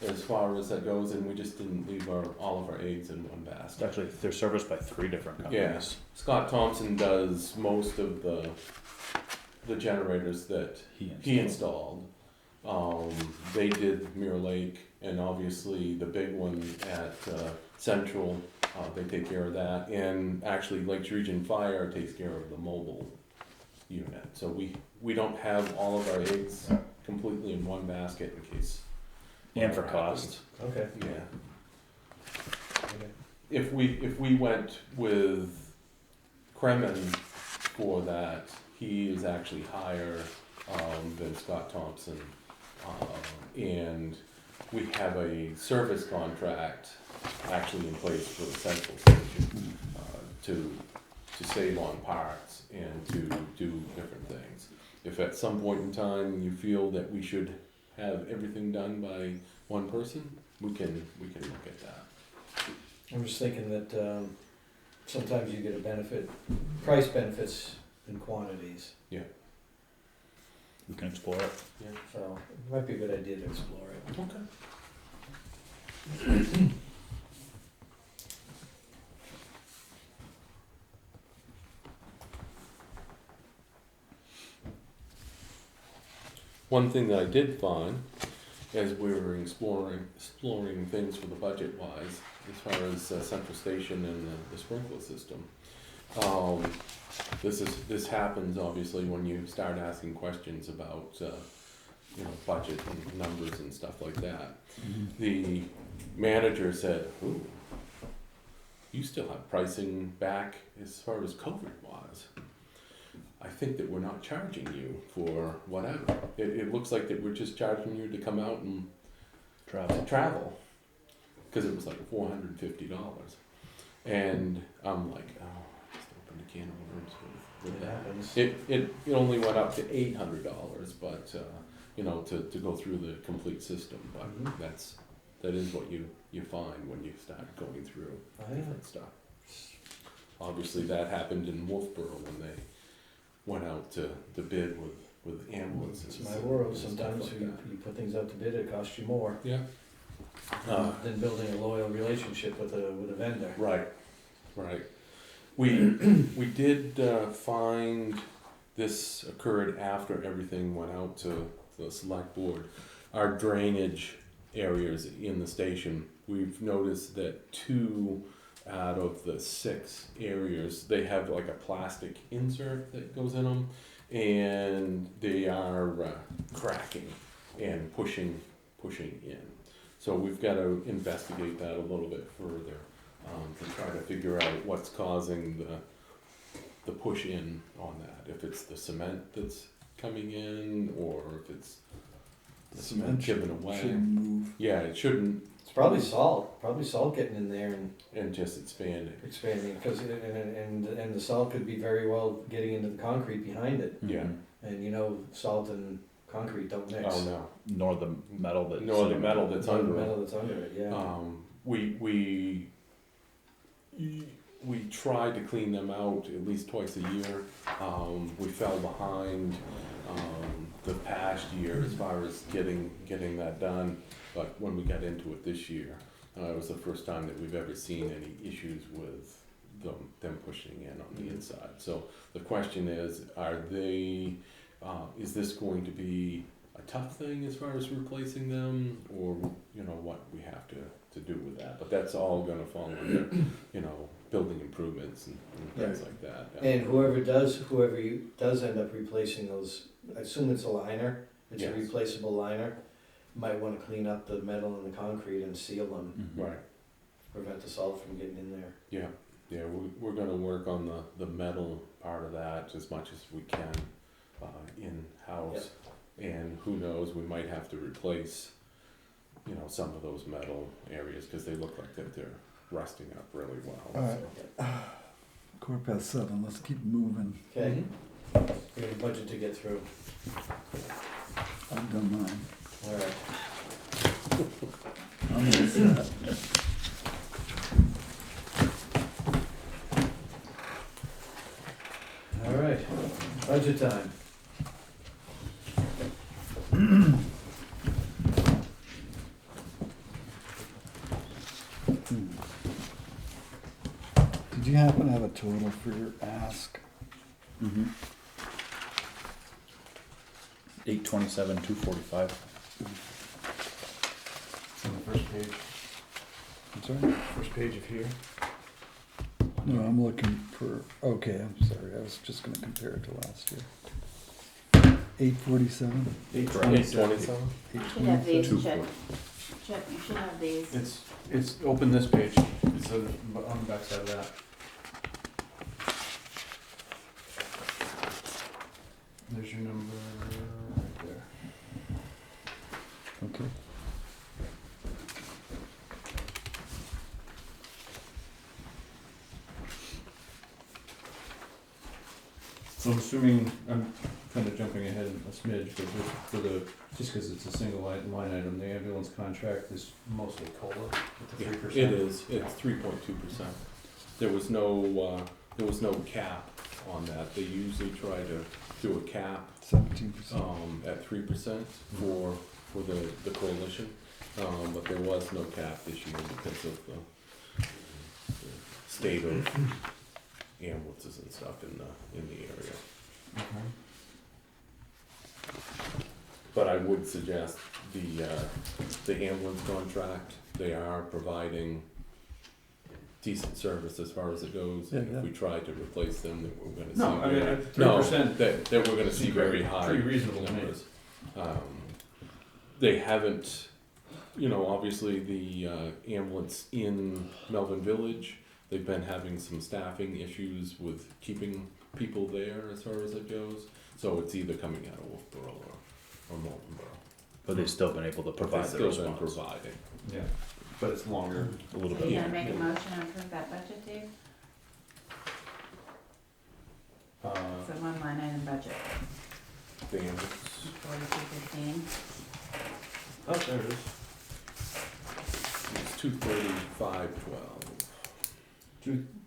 as far as that goes, and we just didn't leave all of our eggs in one basket. Actually, they're serviced by 3 different companies. Yeah. Scott Thompson does most of the generators that he installed. They did Mirror Lake, and obviously the big one at Central, they take care of that. And actually, Lakes Region Fire takes care of the mobile unit. So we don't have all of our eggs completely in one basket in case. And for cost. Okay. Yeah. Okay. If we went with Kremen for that, he is actually higher than Scott Thompson, and we have a service contract actually in place for the central station to save on parts and to do different things. If at some point in time you feel that we should have everything done by one person, we can look at that. I'm just thinking that sometimes you get a benefit, price benefits in quantities. We can explore it. Yeah. So it might be a good idea to explore it. Okay. One thing that I did find as we were exploring things for the budget wise, as far as Central Station and the sprinkler system, this happens obviously when you start asking questions about budget and numbers and stuff like that. The manager said, "Ooh, you still have pricing back as far as COVID was. I think that we're not charging you for whatever. It looks like that we're just charging you to come out and travel, because it was like $450." And I'm like, oh, I just opened a can of worms with It that. happens. It only went up to $800, but to go through the complete system. But Mhm. that is what you find when you start going through I know. different stuff. Obviously, that happened in Wolfboro when they went out to bid with ambulances. It's my world. and stuff Sometimes like you that. put things out to bid, it costs you more Yeah. than building a loyal relationship with a vendor. Right. We did find this occurred after everything went out to the select board. Our drainage areas in the station, we've noticed that 2 out of the 6 areas, they have like a plastic insert that goes in them, and they are cracking and pushing in. So we've got to investigate that a little bit further to try to figure out what's causing the push in on that. If it's the cement that's coming in, or if it's the cement given away. Shouldn't move. Yeah, it shouldn't. It's probably salt getting in there and Just expanding. expanding, because and the salt could be very well getting into the concrete behind it. Yeah. And salt and concrete don't mix. Oh, no. Nor the metal that's. Nor the metal that's The under it. metal that's under it, yeah. We try to clean them out at least twice a year. We fell behind the past year as far as getting that done, but when we got into it this year, it was the first time that we've ever seen any issues with them pushing in on the inside. So the question is, is this going to be a tough thing as far as replacing them, or what we have to do with that? But that's all going to fall under building improvements and things like that. And whoever does end up replacing those, I assume it's a liner, it's a Yes. replaceable liner, might wanna clean up the metal and the concrete and seal them, Mhm. Right. prevent the salt from getting in there. Yeah, we're gonna work on the metal part of that as much as we can in-house. And who knows, we might have to replace, some of those metal areas, cause they look like that they're rusting up really well. All right. 7:15, let's keep moving. Okay, we have a budget to get through, I've done mine. alright. I'm all set. Alright, budget time. Did you happen to have a total for your ask? Mm-hmm. 827, 245. It's on the first page. I'm sorry? First page of here. No, I'm looking for, okay, I'm sorry, I was just gonna compare it to last year. 847? 827? You should have these, Two Chip. foot. Chip, you should have these. It's open this page. It's on the back side of that. There's your number right there. Okay. So I'm assuming, I'm kind of jumping ahead a smidge, but just because it's a single line item, the ambulance contract is mostly COLA with the Yeah, 3%. it is, it's 3.2%. There was no cap on that. They usually try to do a cap 17%. at 3% for the coalition, but there was no cap this year because of the state of ambulances and stuff in the area. But I would suggest the ambulance contract, they are providing decent service as far as it goes. Yeah, And yeah. if we try to replace them, then we're gonna see. No, I mean, very- 3%. that we're gonna see very high Pretty reasonable to me. numbers. They haven't, obviously the ambulance in Melvin Village, they've been having some staffing issues with keeping people there as far as it goes. So it's either coming out of Wolfboro or Moultonboro. But they've still been able to But provide they've the still been response. providing. Yeah, but it's longer. A little So bit. you Yeah. gonna make a motion to approve that budget, Dave? It's a one line item budget, The ambulance. 4215. Oh, there it is. It's 235.12.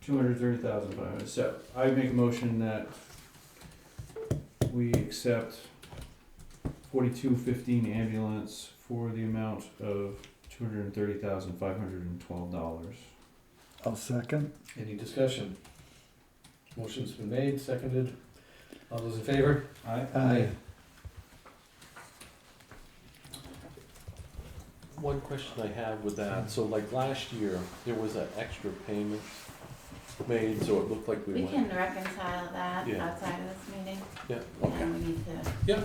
230,500. So I make a motion that we accept 4215 ambulance for the amount of $230,512. I'll second. Any discussion? Motion's been made, seconded, all those in favor? Aye. One question I have with that, so like last year, there was an extra payment made, so it looked like we We went. can reconcile that Yeah. outside of this meeting, Yeah, okay. and we need to Yeah, go,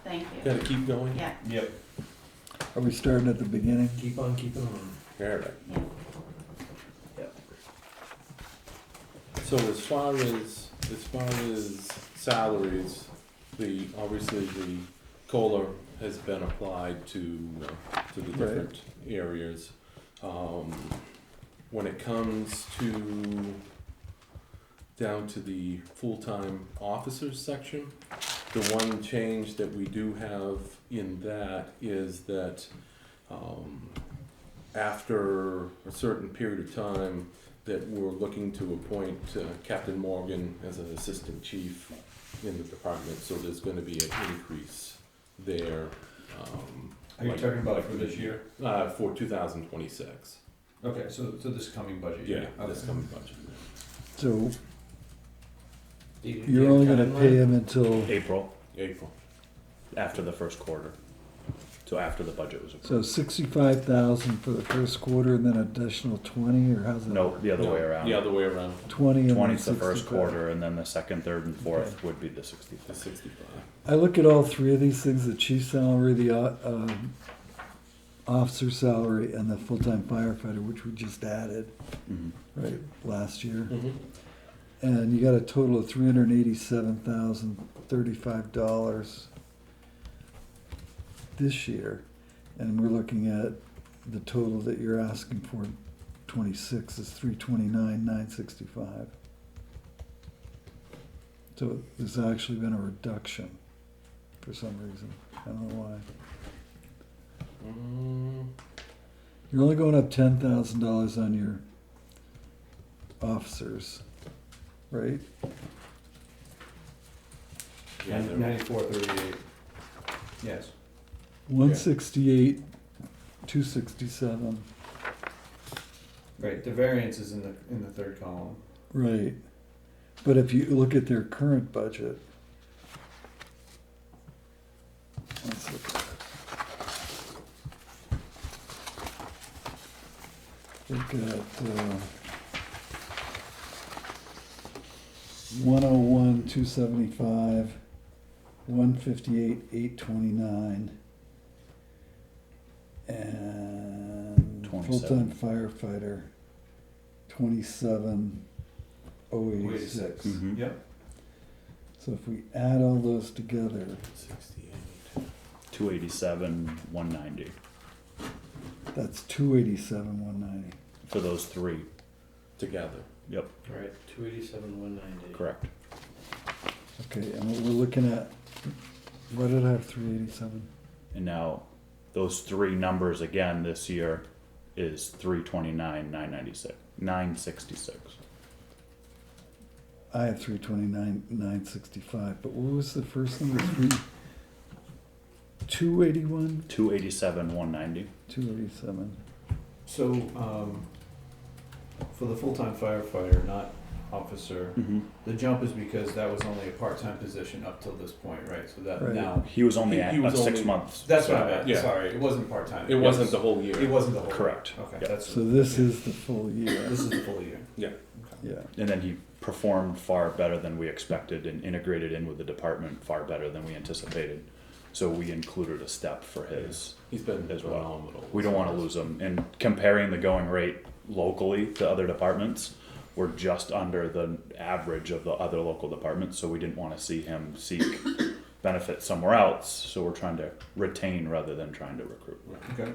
thank you. gotta keep going. Yeah, Yep. Are we starting at the beginning? Keep on keeping on. All right. yeah. So as far as salaries, obviously the COLA has been applied to the different areas. When it comes down to the full-time officers section, The one change that we do have in that is that, after a certain period of time, that we're looking to appoint Captain Morgan as an assistant chief in the department, so there's gonna be an increase there. Are you talking about for this year? For 2026. Okay, so this coming budget year? Yeah, this coming budget. So Do you you're have only gonna timeline? pay him until, April, April. after the first quarter. So after the budget was so approved. 65,000 for the first quarter and then additional 20, or how's that? No, the other No, way around. The other way around, 20 and then 20's the first 65. quarter, and then the second, third, and fourth Okay. would be the the 65. 65. I look at all three of these things, the chief salary, the officer salary, and the full-time firefighter, which we just added, Mhm. right, last year. Mhm. And you got a total of $387,035 this year. And we're looking at the total that you're asking for, 26 is 329,965. So there's actually been a reduction for some reason. I don't know why. You're only going up $10,000 on your officers, right? Yeah, they're- 9438. Yes. 168, 267, Right, the variance is in the third column. right. But if you look at their current budget, let's look at it. They've got 101, 275, 158, 829, and 27. full-time firefighter, 27,086. Mhm. Yep. So if we add all those together, 68. 287, 190 that's 287,190. for those three. Together. Yep, Right, 287, 190. correct. Okay, and what we're looking at, what did I have, 387? And now those three numbers again this year is 329, 966. I have 329, 965, but what was the first number? 281, 287, 190. 287. So, for the full-time firefighter, not officer, Mm-hmm. the jump is because that was only a part-time position up till this point, right? So that Right. now, He was only He was 6 only- months. that's what I meant, Yeah. sorry, it wasn't part-time. It wasn't the whole year. It wasn't the whole. Correct. Okay, Yeah. that's. So this is the full year. This is the full year. Yeah. And then he performed far better than we expected and integrated in with the department far better than we anticipated. So we included a step for his. He's been As well. phenomenal. We don't want to lose him. And comparing the going rate locally to other departments, we're just under the average of the other local departments. So we didn't want to see him seek benefit somewhere else. So we're trying to retain rather than trying to recruit. Okay.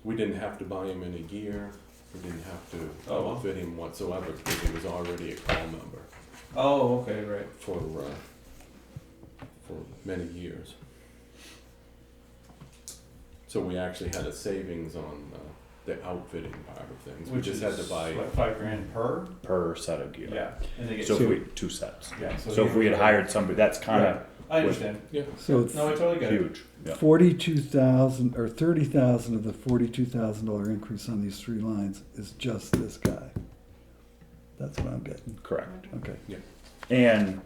We didn't have to buy him any gear. We didn't have to Oh. outfit him whatsoever because he was already a call member Oh, okay, right. for many years. So we actually had a savings on the outfitting part of things. We Which just is had to buy. what, $5,000 per? Per set of gear. Yeah. And they get So two. if we, 2 sets. Yeah. So if we had hired somebody, that's kind of I understand. Yeah. So it's No, I totally get it. huge. Yeah. 42,000 or 30,000 of the $42,000 increase on these three lines is just this guy. That's what I'm getting. Correct. Okay. And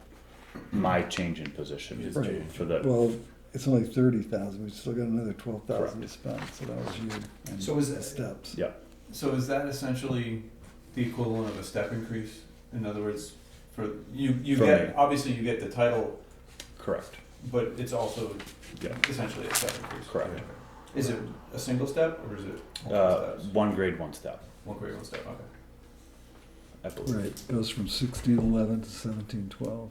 my change in position His Right. change. for the, Well, it's only 30,000. We've still got another 12,000 to spend. So that was you. And So is the that- steps? yeah, So is that essentially the equivalent of a step increase? In other words, for you For get me. obviously you get the title, correct. but it's also Yeah. essentially a step increase. Correct. Okay. Is it a single step or is it multiple steps? 1 grade, 1 step, One grade, one step. Okay. I believe. Right. Goes from 1611 to 1712.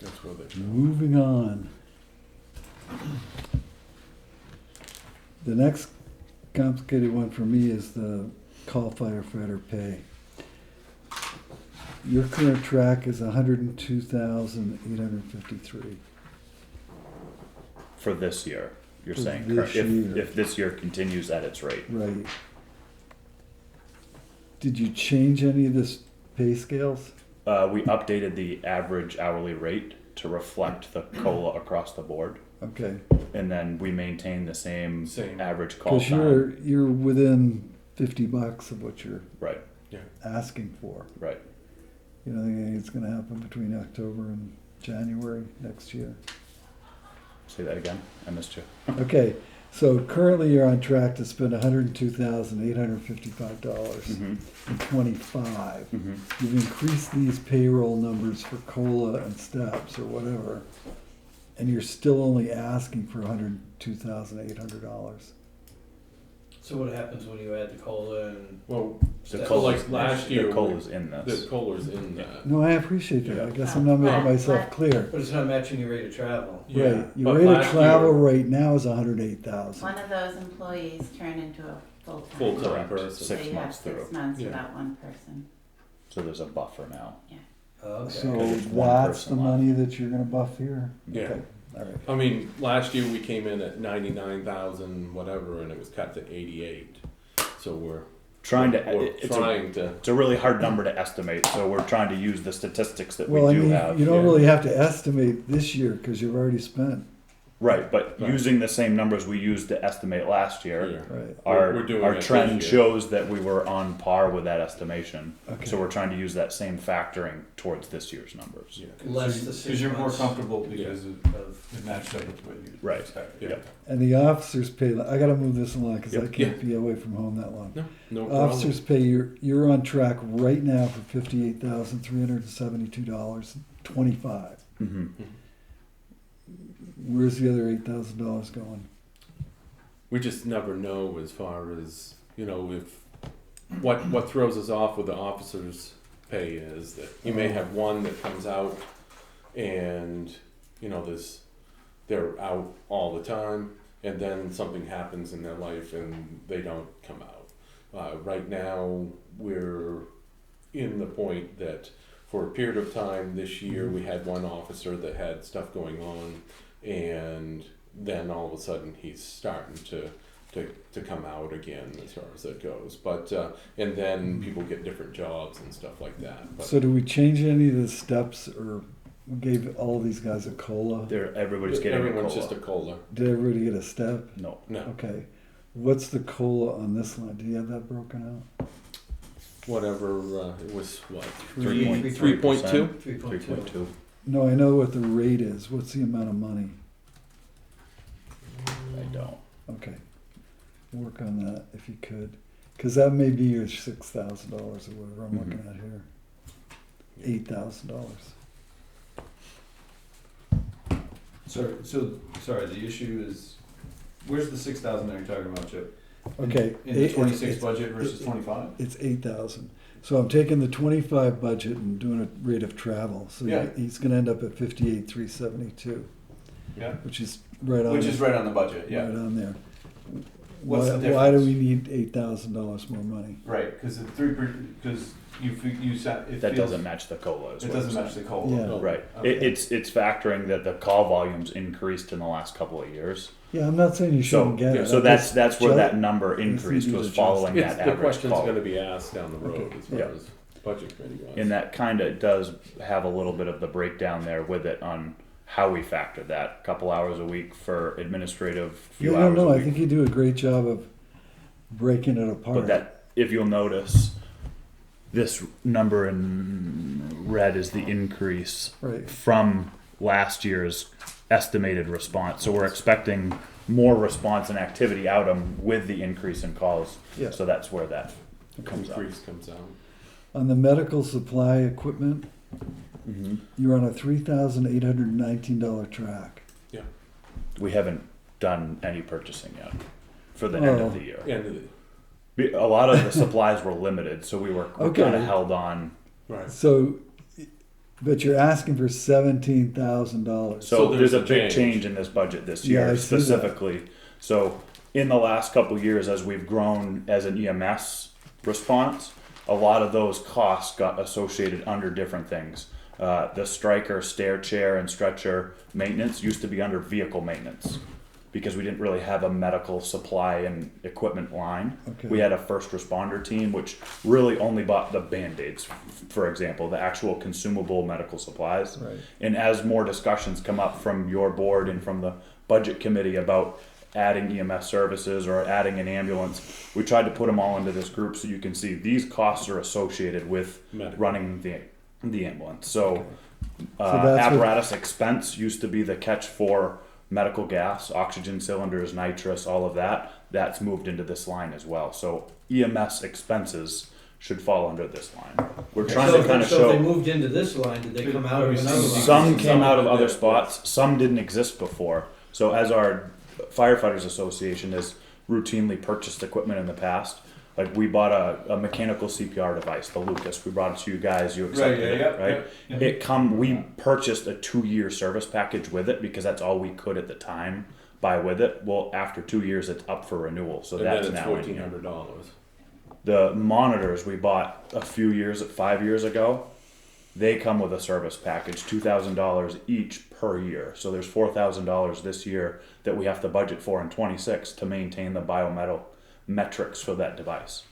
That's where they. Moving on. The next complicated one for me is the call firefighter pay. Your current track is 102,853. For this year, you're For saying, this if, year. if this year continues at its rate. Right. Did you change any of this pay scales? We updated the average hourly rate to reflect the COLA across the board, Okay, and then we maintain the same Same. average call because time. you're within $50 of what you're Right, asking for. right. You know, think it's going to happen between October and January next year. Say that again, I missed you. Okay, so currently you're on track to spend $102,855 Mm-hmm, in '25. mm-hmm. You've increased these payroll numbers for COLA and steps or whatever, and you're still only asking for $102,800. So what happens when you add the COLA and? Well, The steps? COLA's, like last year, the COLA's in the this. COLA's in that. No, I appreciate that. I Yeah. guess I'm not making myself But- clear. But it's not matching your rate of travel. Yeah, Right, your but rate of last travel year- right now is 108,000. One of those employees turned into a full-time. Full-time Correct. person. So 6 you have months through. 6 months Yeah. without one person. So there's a buffer now. Oh, okay. So Because it's one that's the person left. money that you're gonna buff here? Yeah. Okay, all right. I mean, last year we came in at 99,000 whatever, and it was cut to 88. So we're Trying to, we're it's a, trying to. it's a really hard number to estimate, so we're trying to use the statistics that Well, we I do mean, have. you don't yeah. really have to estimate this year, cause you've already spent, Right, but Right. using the same numbers we used to estimate last year, Yeah. right? our, We're doing our it trend this year. shows that we were on par with that estimation. Okay. So we're trying to use that same factoring towards this year's numbers. Yeah. Less the 6 Because you're more months comfortable because of it matched up with what you Right. expected. Yeah. And the officers pay, I gotta move this along, cause I Yep. can't be away from home that long. No, no problem. Officers pay, you're on track right now for $58,372.25. Mm-hmm. Where's the other $8,000 going? We just never know as far as, you know, if what throws us off with the officers' pay is that you may have one that comes out and, you know, they're out all the time, and then something happens in their life and they don't come out. Right now, we're in the point that for a period of time this year, we had one officer that had stuff going on, and then all of a sudden he's starting to come out again as far as that goes. But and then people get different jobs and stuff like that. But So do we change any of the steps, or we gave all these guys a COLA? Everybody's getting everyone's a just COLA. a COLA. Did everybody get a step? No, No, Okay. What's the COLA on this line? Do you have that broken out? whatever it was. What 3.2? 3.2? 3.2. No, I know what the rate is. What's the amount of money? I don't. Okay. Work on that if you could. Because that may be your $6,000 or whatever I'm looking at here. $8,000. Sorry, the issue is, where's the 6,000 that you're talking about, Chip? Okay. In the it- 26 it's- budget versus 25? It's 8,000. So I'm taking the 25 budget and doing a rate of travel. So Yeah. he's going to end up at 58,372, Yeah. which is right on. Which is right on the budget, yeah. Right on there. What's the Why do difference? we need $8,000 more money? Right, because because you said it That feels- doesn't match the COLA. Is It what I'm doesn't match the saying. COLA. Yeah. Right. Okay. It's factoring that the call volumes increased in the last couple of years. Yeah, I'm not saying you So, shouldn't get it. so I that's just- where ju- that number just increased need to was adjust. following It's, that the average question's call. going to be asked down the road Okay. as far Yeah. as budget committee goes. And that kind of does have a little bit of the breakdown there with it on how we factor that. A couple hours a week for administrative, few Yeah, hours no, a I week. think you do a great job of breaking it apart. But that, if you'll notice, this number in red is the increase Right. from last year's estimated response. So we're expecting more response and activity out of them with the increase in calls. Yeah. So that's where that comes up. Increase comes out. On the medical supply equipment, Mhm. you're on a $3,819 track. We haven't done any purchasing yet for the end of the year. And A lot of the supplies were limited, so we Okay. kind of held on. right. So, but you're asking for $17,000. So, So there's there's a a big change. change in this budget this Yeah, year I see that. specifically. So in the last couple of years, as we've grown as an EMS response, a lot of those costs got associated under different things. The striker, stair chair, and stretcher maintenance used to be under vehicle maintenance because we didn't really have a medical supply and equipment line. Okay. We had a first responder team, which really only bought the Band-Aids, for example, the actual consumable medical supplies. Right. And as more discussions come up from your board and from the budget committee about adding EMS services or adding an ambulance, we tried to put them all into this group so you can see these costs are associated with Medical. running the ambulance. So, So that's what- apparatus expense used to be the catch for medical gas, oxygen cylinders, nitrous, all of that. That's moved into this line as well. So EMS expenses should fall under this line. We're trying to kind of So if they show. moved into this line, did they come out of another line? Some came out of other did. spots, some didn't exist before. So as our firefighters association has routinely purchased equipment in the past, like we bought a mechanical CPR device, the Lucas, we brought it to you guys, you accepted it, right? We purchased a 2-year service package with it because that's all we could at the time buy with it. Well, after 2 years, it's up for renewal, so And that's then it's now in here. $1,400. The monitors we bought a few years, 5 years ago, they come with a service package, $2,000 each per year. So there's $4,000 this year that we have to budget for in 26 to maintain the biometal metrics for that device.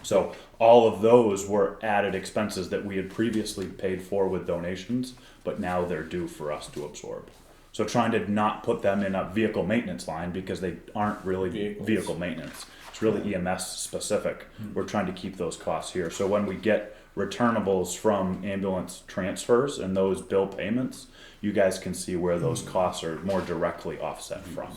So all of those were added expenses that we had previously paid for with donations, but now they're due for us to absorb. So trying to not put them in a vehicle maintenance line because they aren't really Vehicles. vehicle maintenance. It's really EMS specific. We're trying to keep those costs here. So when we get returnables from ambulance transfers and those bill payments, you guys can see where those costs are more directly offset from.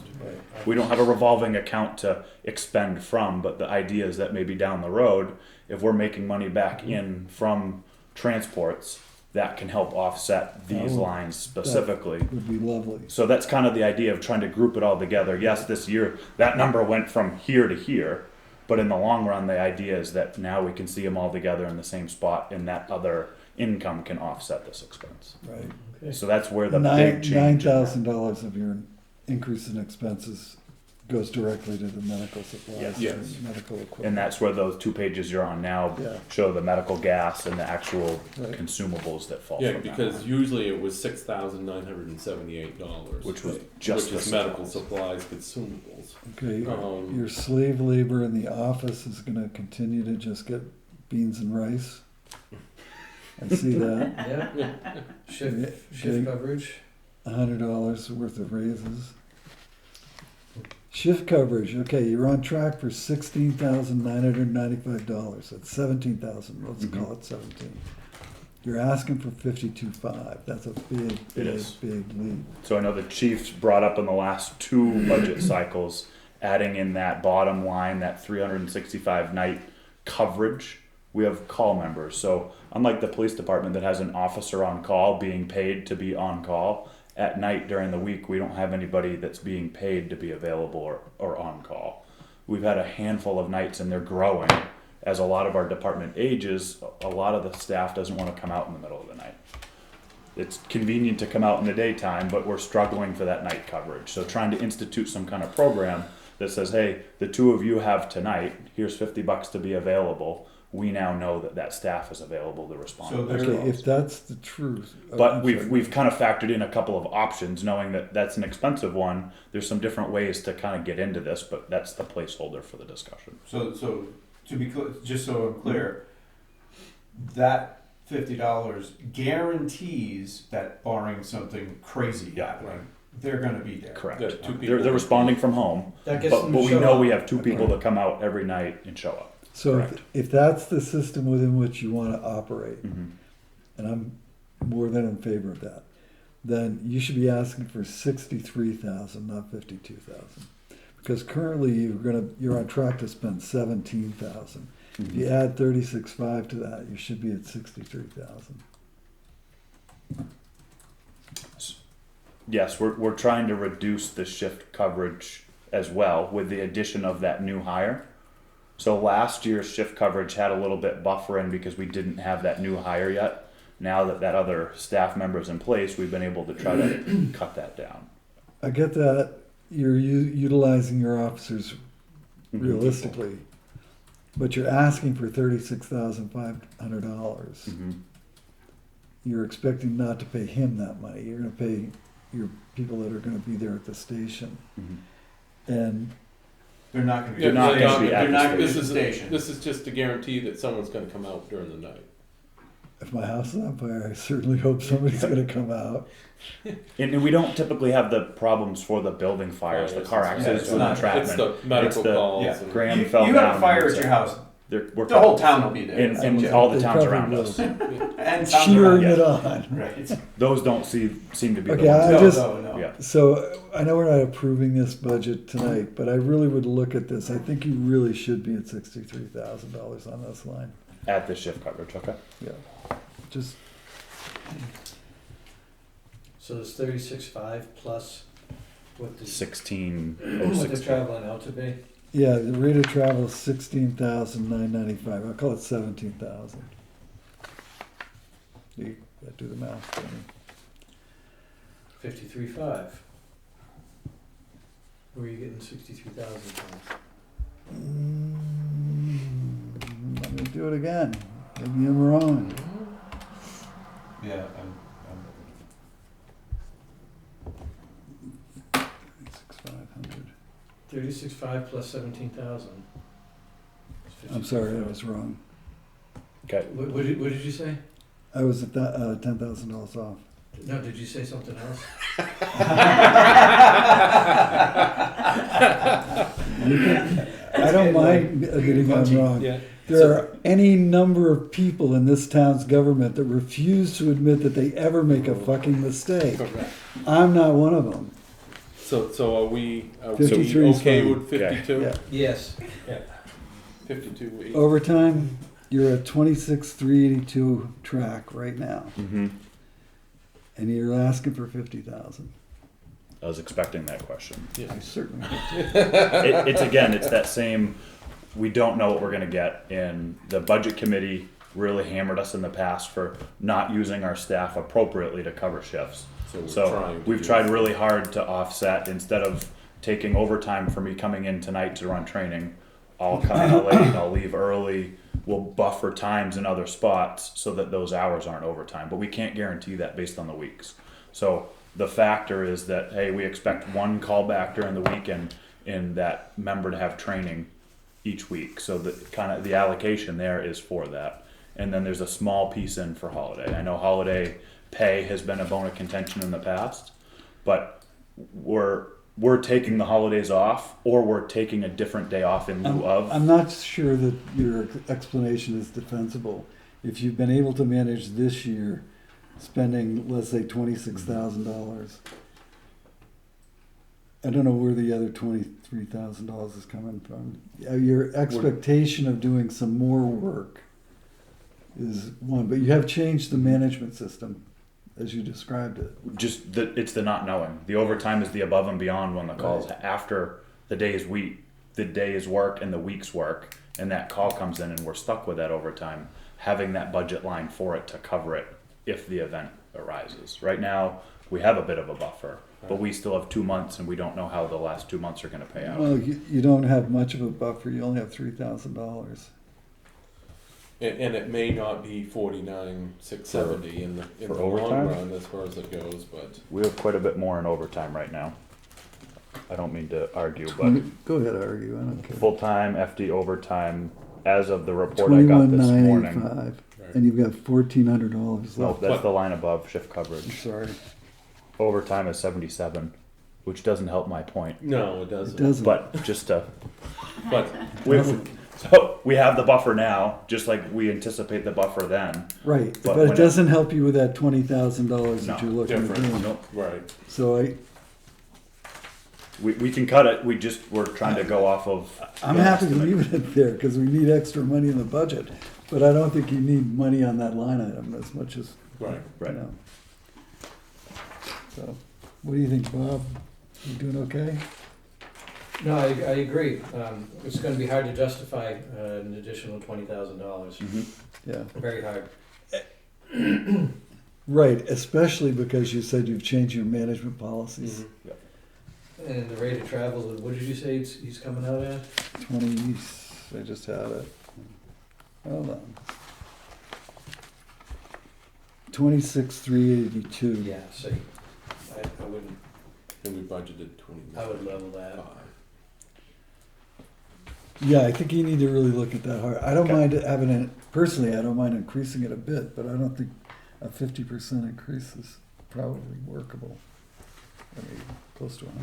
We don't have a revolving account to expend from, but the idea is that maybe down the road, if we're making money back in from transports, that can help offset these Oh, lines specifically. Would be lovely. So that's kind of the idea of trying to group it all together. Yes, this year that number went from here to here, but in the long run, the idea is that now we can see them all together in the same spot, and that other income can offset this expense. Right. So that's where the Nine big change. $9,000 of your increase in expenses goes directly to the medical supplies. Yes. Yes. and medical equipment. And that's where those 2 pages you're on now Yeah. show the medical gas and the actual Right. consumables that fall Yeah, from because that, usually it was $6,978, which was just which the is medical supplies. supplies, consumables. Okay, Um, your slave labor in the office is gonna continue to just get beans and rice. I see that. Yeah, shift Big. coverage. $100 worth of raises. Shift coverage, okay, you're on track for $16,995. That's 17,000. Let's Mhm. call it 17. You're asking for 52.5. That's a big, big, is. big leap. So I know the chiefs brought up in the last 2 budget cycles, adding in that bottom line, that 365 night coverage. We have call members. So unlike the police department that has an officer on call being paid to be on call, at night during the week, we don't have anybody that's being paid to be available or on call. We've had a handful of nights and they're growing. As a lot of our department ages, a lot of the staff doesn't want to come out in the middle of the night. It's convenient to come out in the daytime, but we're struggling for that night coverage. So trying to institute some kind of program that says, hey, the 2 of you have tonight, here's $50 to be available. We now know that that staff is available to respond. So to those Okay, calls. if that's the truth. But I'm sorry. we've kind of factored in a couple of options, knowing that that's an expensive one. There's some different ways to kind of get into this, but that's the placeholder for the discussion. So to be clear, just so I'm clear, that $50 guarantees that barring something crazy Yeah. happening, they're gonna be there. Correct. Yeah, 2 They're people. responding from home, That gets but them to we show know up. we have 2 people Okay. that come out every night and show up. So Correct. if that's the system within which you want to operate, Mm-hmm. and I'm more than in favor of that, then you should be asking for 63,000, not 52,000, because currently you're on track to spend 17,000. If Mm-hmm. you add 36.5 to that, you should be at 63,000. Yes, we're trying to reduce the shift coverage as well with the addition of that new hire. So last year's shift coverage had a little bit buffer in because we didn't have that new hire yet. Now that that other staff member's in place, we've been able to try to cut that down. I get that you're utilizing your officers realistically, but you're asking for $36,500. Mm-hmm. You're expecting not to pay him that money. You're gonna pay your people that are gonna be there at the station. Mhm. And They're not gonna be. They're not gonna be at They're the not gonna be at This the is, station. this is just to guarantee that someone's gonna come out during the night. if my house is on fire, I certainly hope somebody's gonna come out. And we don't typically have the problems for the building fires, the car accidents it's with not- entrapment. It's the medical the- calls. Yeah. and- Graham You fell have down. a fire and at your house, we're the whole town will be there. and all the They towns probably around will. us. And Cheering yeah. it on. Right. Those don't seem to be Okay, the ones. I No, just- no. Yeah. So I know we're not approving this budget tonight, but I really would look at this. I think you really should be at $63,000 on this line. At the shift coverage, okay. Yeah, just So it's 36.5 plus what the, 16,060. what they're traveling out to be? yeah. The rate of travel is 16,995. I'll call it 17,000. You gotta do the math for me. 53.5. Where are you getting 63,000 from? Let me do it again. Maybe I'm wrong. Yeah. 6,500. 36.5 plus 17,000. I'm sorry, I was wrong. Okay. What did you say? I was at that $10,000 off. No, did you say something else? I don't mind admitting I'm wrong. Yeah. There are any number of people in this town's government that refuse to admit that they ever make a fucking mistake. Correct. I'm not one of them. So are we 53 is okay fine. with 52? Yeah. Yes. Yeah. 52. 8. Overtime, you're at 26,382 track right now, Mm-hmm. and you're asking for 50,000. I was expecting that question. I certainly. It's that same, we don't know what we're gonna get, and the budget committee really hammered us in the past for not using our staff appropriately to cover shifts. So we've tried really hard to offset, instead of taking overtime for me coming in tonight to run training, I'll come in late, I'll leave early, we'll buffer times in other spots so that those hours aren't overtime, but we can't guarantee that based on the weeks. So the factor is that, hey, we expect one callback during the weekend and that member to have training each week. So the kind of the allocation there is for that. And then there's a small piece in for holiday. I know holiday pay has been a bone of contention in the past, but we're taking the holidays off, or we're taking a different day off in lieu of. I'm not sure that your explanation is defensible. If you've been able to manage this year, spending, let's say, $26,000, I don't know where the other $23,000 is coming from. Your expectation of doing some more work is one, but you have changed the management system as you described it. Just it's the not knowing. The overtime is the above and beyond when the calls after the day's work and the week's work, and that call comes in and we're stuck with that overtime, having that budget line for it to cover it if the event arises. Right now we have a bit of a buffer, but we still have 2 months and we don't know how the last 2 months are going to pay out. Well, you don't have much of a buffer. You only have $3,000. And it may not be 49,670 in the for long overtime? run as far as it goes, but We have quite a bit more in overtime right now. I don't mean to argue, but Go ahead, argue. I don't care. full-time FD overtime, as of the report I got this morning. $21,985, and you've got $1,400 No, left. that's the line above shift I'm coverage. sorry, Overtime is 77, which doesn't help my point. no, it it doesn't. doesn't. But just to, But we have the buffer now, just like we anticipate the buffer then. Right, but but it when doesn't help you with that $20,000 that No, you're looking at different. doing. right. So We can cut it. We're trying to go off of. I'm happy to leave it there because we need extra money in the budget. But I don't think you need money on that line item as much as, Right. you know. So, what do you think, Bob? You doing okay? No, I agree. It's gonna be hard to justify an additional $20,000. Mhm. Yeah. Very hard. Right, especially because you said you've changed your management policies. And the rate of travel, what did you say he's coming out at? 20, I just had it. Hold on. 26,382. Yeah, so I wouldn't, And we budgeted 20. I would level that. Yeah, I think you need to really look at that hard. I don't Okay. mind having it, personally, I don't mind increasing it a bit, but I don't think a 50% increase is probably workable. I mean, close to 100%.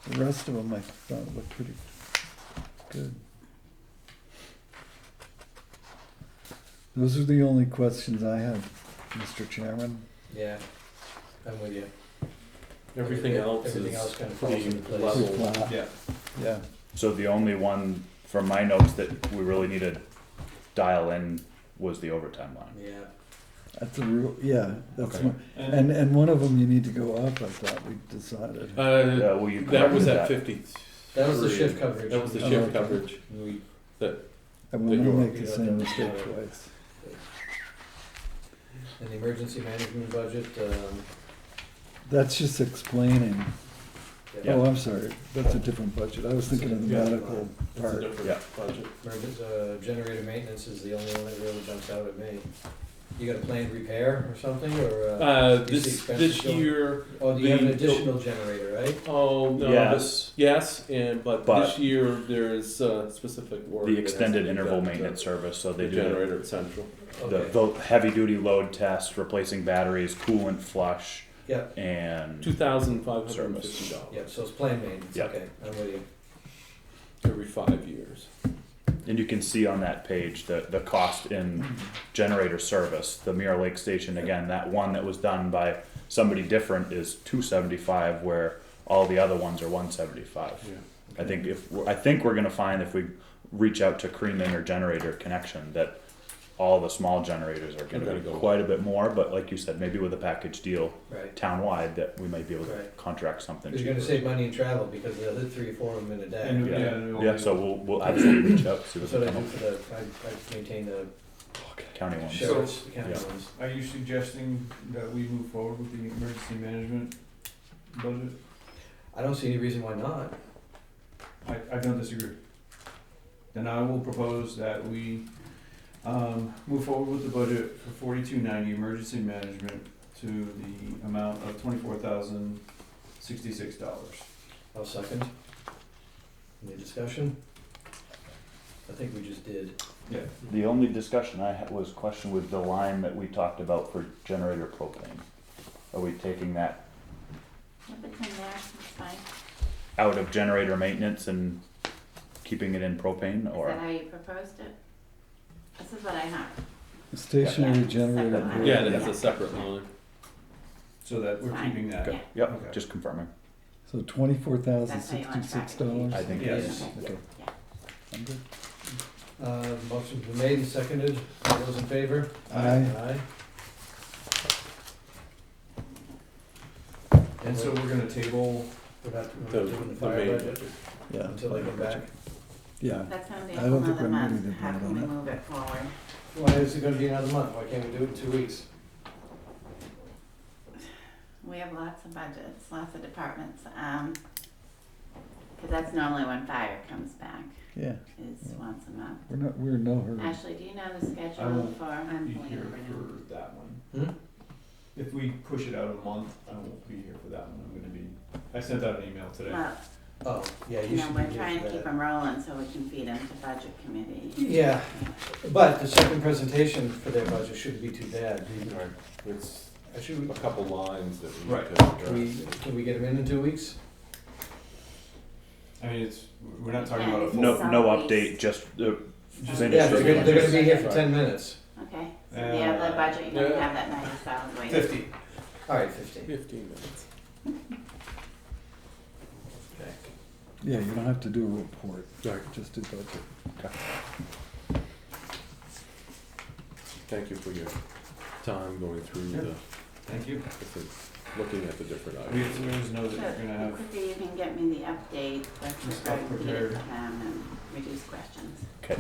The rest of them I thought looked pretty good. Those are the only questions I have, Mr. Chairman. Yeah, I'm with you. Everything else Everything is else kind of falls pretty into place. level. Flat. Yeah. Yeah. So the only one from my notes that we really need to dial in was the overtime line. Yeah, That's a real, yeah, that's Okay. one, and one of them you need to go up, I thought we decided. Well, you That was corrected at 50. that was the shift coverage. That was the Oh, shift okay. coverage. We, I won't you're- make the you same don't mistake have to- twice. in the emergency management budget, That's just explaining, yeah, oh, I'm sorry, that's a different budget, I was thinking of the Yeah. medical It's a part. different Yeah. budget. generator maintenance is the only one that really jumps out at me. You got a planned repair or something, or, do you see This expenses this going? year. Oh, do you have an the- additional generator, right? Oh no. Yes. Yes, But- this year there's specific work. The that has extended to be interval done to maintenance service, so they The do generator at Central. the heavy duty load test, replacing batteries, coolant flush, Yeah, and $2,550 yeah, so it's planned maintenance, Yeah. okay, I'm with you. every 5 years. and you can see on that page the cost in generator service. The Mirror Lake Station, again, that one that was done by somebody different is $275, where all the other ones are $175. Yeah. I think we're gonna find if we reach out to Creamin or Generator Connection that all the small generators are gonna They're be gonna go quite a bit more, but like you said, maybe with a package deal Right, townwide that we might be able to Right. contract something because you're cheaper. gonna save money in travel, because they'll hit 3 or 4 of them in a day. And- Yeah, so we'll absolutely reach out, see what So they they come do up for with. the, I maintain the County ones. sheriff's, the county yeah. ones. Are you suggesting that we move forward with the emergency management budget? I don't see any reason why not. I don't disagree. Then I will propose that we, move forward with the budget for 4290 emergency management to the amount of $24,066. I'll second. Any discussion? I think we just did. Yeah. The only discussion I had was question with the line that we talked about for generator propane. Are we taking that If it's in there, it's fine. out of generator maintenance and keeping it in propane, Is that or? how you proposed it? This is what I have. The stationary Yeah. generator. Separate. Yeah, it has a separate line. So that we're Fine. keeping that. Yeah. Yep, Okay. just confirming. So $24,066. I think Yeah. it's, Okay. Yeah. I'm good. Motion's been made and seconded. All those in favor? Aye. Aye. And so we're gonna table, We're not The, doing the the fire main budget budget. Yeah. until they come back. Yeah. That's gonna be a I whole don't think nother we're ready month. to How vote can on we it. move it forward? Why is it gonna be another month? Why can't we do it in 2 weeks? We have lots of budgets, lots of departments, cause that's normally when fire comes back, Yeah. is Yeah. once a month. We're in no hurry. Ashley, do you know the I schedule won't for, I'm be pulling here it over now. for that one. Hmm? If we push it out a month, I won't be here for that one. I'm gonna be, I sent out an email today. Well, Oh, yeah, you you know, should we're be trying here to for keep that. them rolling so we can feed them to budget committee. Yeah, but the second presentation for their budget shouldn't be too bad. Right. It's Should a couple lines that we Right. need to can we get them in 2 weeks? I mean, we're not talking Yeah, about a it's full. no Salaries. update, just Just finish Yeah, it. they're gonna be here for 10 minutes. Okay, so yeah, the budget, you're gonna Yeah. have that 90 solid waste. 50. All right, 15. 15 minutes. Okay. Yeah, you don't have to do a report. Right. Just do budget. Thank you for your time going through Yeah. Thank you. looking at the different We items. always know that So you're gonna the have, quicker you can get me the update, the Just quicker I stuff can feed it prepared. to them and reduce questions. Okay.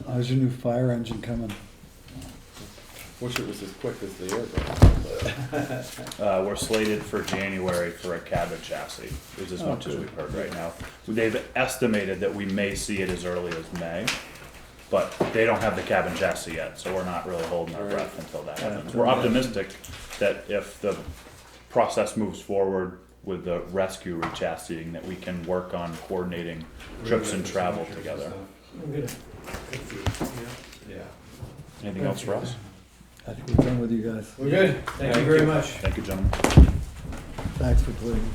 How's your new fire engine coming? Wish it was as quick as the airbrake. We're slated for January for a cabin chassis, is as much as we've heard right now. They've estimated that we may see it as early as May, but they don't have the cabin chassis yet, so we're not really holding our breath until that happens. We're optimistic that if the process moves forward with the rescue rechassis, that we can work on coordinating trips and travel together. Good for you. Yeah. Anything else for us? I think we're done with you guys. We're good. Thank you very much. Thank you, gentlemen. Thanks for playing.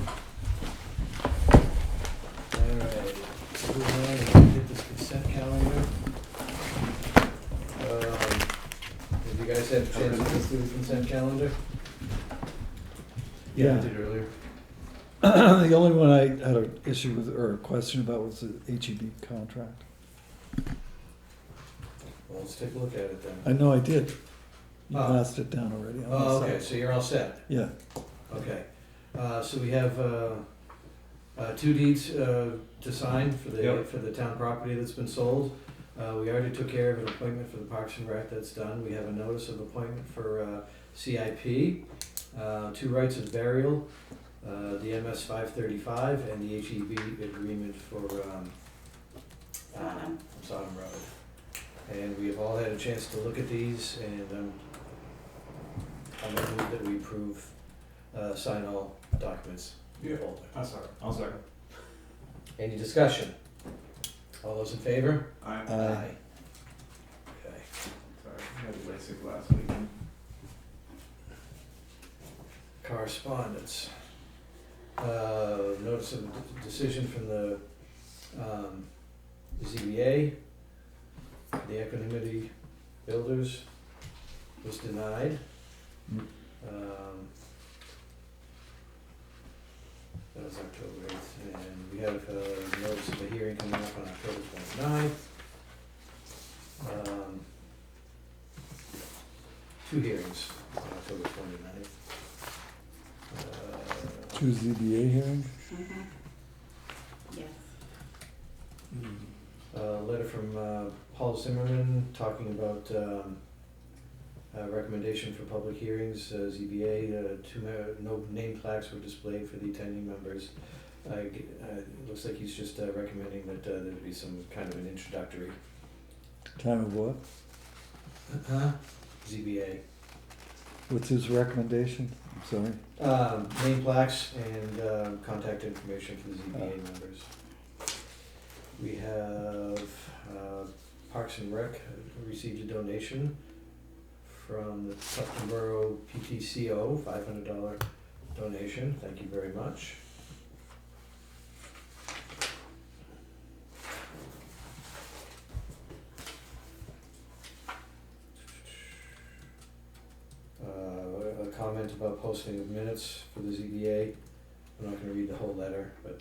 All right, moving on, we hit this consent calendar. Have you guys had a chance to go through the consent calendar? Yeah. I did earlier. The only one I had an issue with, or a question about, was the HEB contract. Well, let's take a look at it then. I know I did. You Oh. passed it down already. I'm Oh, all okay, set. so you're all set. Yeah. Okay, so we have, 2 deeds, to sign for the, Yep. for the town property that's been sold. We already took care of an appointment for the Parks and Rec, that's done. We have a notice of appointment for, CIP, 2 rights of burial, the MS 535 and the HEB agreement for, Sodom. Sodom Road. And we have all had a chance to look at these, and I'm gonna move that we approve, sign all documents. Yeah. I'll second. Any discussion? All those in favor? Aye. Aye. Okay. Sorry, I had LASIK last weekend. Correspondence. Notice of decision from the, ZBA, the equanimity builders was denied. That was October 8th, and we have a notice of a hearing coming up on October 29th. 2 hearings on October 29th. 2 ZBA hearings. Mhm. Yes. A letter from Paul Zimmerman talking about a recommendation for public hearings, ZBA, no name plaques were displayed for the attending members. It looks like he's just recommending that there'd be some kind of an introductory. Time of what? ZBA. What's his recommendation? I'm sorry. Name plaques and contact information for the ZBA members. We have Parks and Rec received a donation from the Tufton Borough PTCO, $500 donation. Thank you very much. A comment about posting of minutes for the ZBA. I'm not gonna read the whole letter, but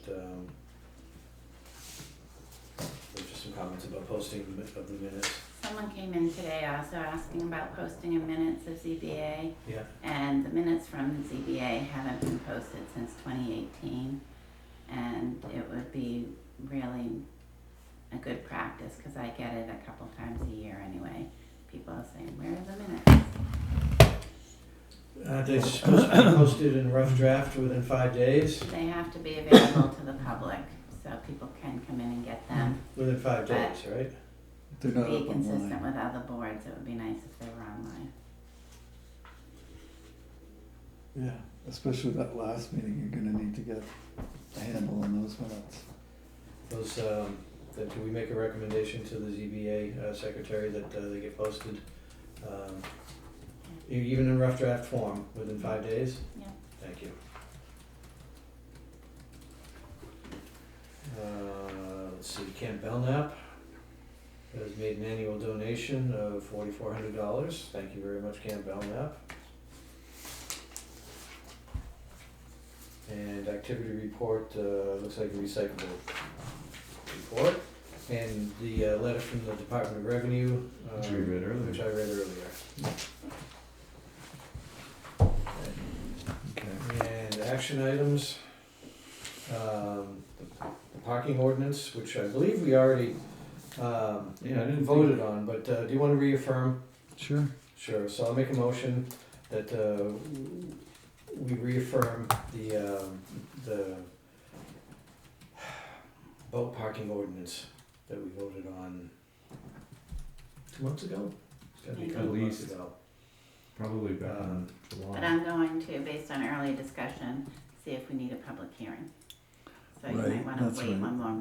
there's just some comments about posting of the minutes. Someone came in today also asking about posting of minutes of ZBA, Yeah. and the minutes from the ZBA haven't been posted since 2018. And it would be really a good practice, because I get it a couple times a year anyway. People are saying, where are the minutes? They're supposed to be posted in rough draft within 5 days. They have to be available to the public, so people can come in and get them. Within 5 days, right? They're not Be up consistent online. with other boards, it would be nice if they were online. Yeah, especially that last meeting, you're gonna need to get a handle on those minutes. Those, then can we make a recommendation to the ZBA secretary that they get posted? Even in rough draft form, within 5 days? Yeah. Thank you. Let's see, Camp Belknap has made an annual donation of $4,400. Thank you very much, Camp Belknap. And activity report, looks like a recyclable report. And the letter from the Department of Revenue. Which we read earlier. Which I read earlier. Okay. And action items, the parking ordinance, which I believe we already Yeah, I didn't voted on, but do you want to reaffirm? Sure. Sure, so I'll make a motion that, we reaffirm the boat parking ordinance that we voted on 2 months ago? It's gotta be a At couple months least. ago. Probably back in But July. I'm going to, based on early discussion, see if we need a public hearing. So you might Right, wanna that's wait right. one more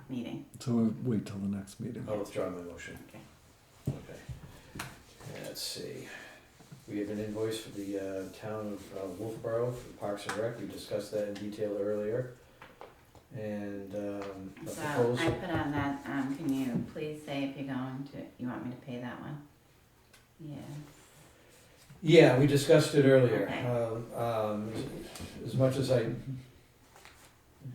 meeting. So we'll wait till the next meeting. I'll withdraw my motion. Okay. Okay. Let's see. We have an invoice for the town of Wolfboro for Parks and Rec. We discussed that in detail earlier. And a So I proposal. put on that, can you please say if you're going to, you want me to pay that one? Yeah. Yeah, we discussed it earlier. Okay. As much as I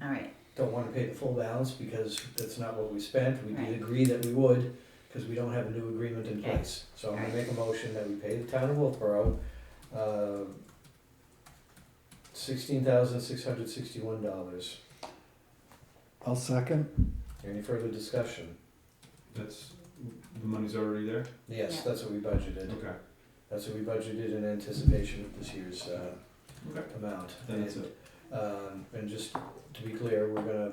All right, don't wanna pay the full balance because that's not what we spent, we Right. did agree that we would, cause we don't have a new agreement in Okay. place. So I'm gonna Alright. make a motion that we pay the town of Wolfboro, $16,661. I'll second. Any further discussion? That's, the money's already there? Yes, Yeah. that's what we budgeted. Okay. That's what we budgeted in anticipation of this year's Okay. amount. Then that's And, it. and just to be clear, we're gonna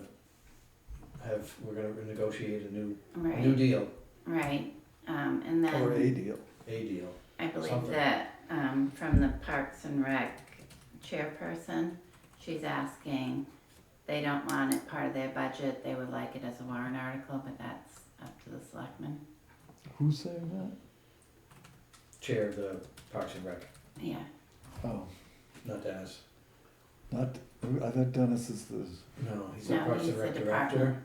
negotiate a new right, deal, right, and Or a then deal. a deal. I believe something. that, from the Parks and Rec chairperson, she's asking, they don't want it part of their budget, they would like it as a warrant article, but that's up to the selectmen. Who's saying that? Chair of the Parks and Rec, Yeah, Oh, not Dennis. not, I thought Dennis is the, No, he's the No, Parks he's and Rec the director, department.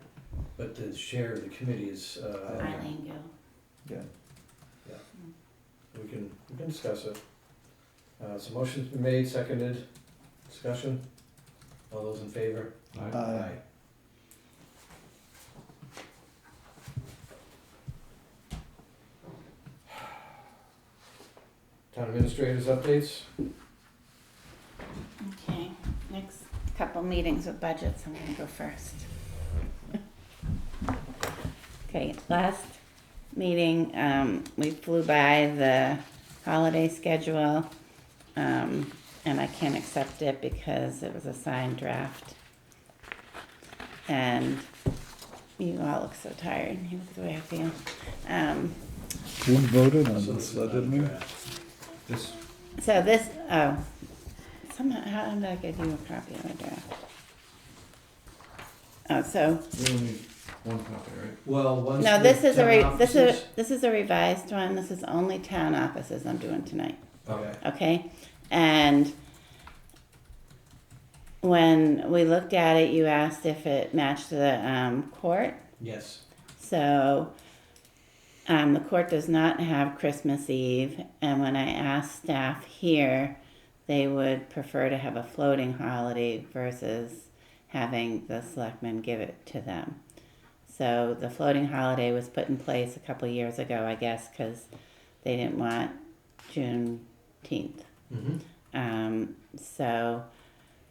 but the chair of the committee is, Eileen Gill. yeah. we can discuss it. So motion's been made, seconded, discussion, all those in favor? Aye. Town administrators updates? Okay, next couple meetings with budgets, I'm gonna go first. Okay, last meeting, we flew by the holiday schedule, and I can't accept it because it was a signed draft. And you all look so tired, you look the way I feel. We voted on So this, is not didn't a we? draft. This, So this, somehow, how did I give you a copy of the draft? Oh, so, we only need one copy, right? Well, once no, the this is town offices- this is a revised one, this is only town offices I'm doing tonight, Okay, okay? And when we looked at it, you asked if it matched the, court. yes, So, the court does not have Christmas Eve, and when I asked staff here, they would prefer to have a floating holiday versus having the selectmen give it to them. So the floating holiday was put in place a couple years ago, I guess, because they didn't want Juneteenth. So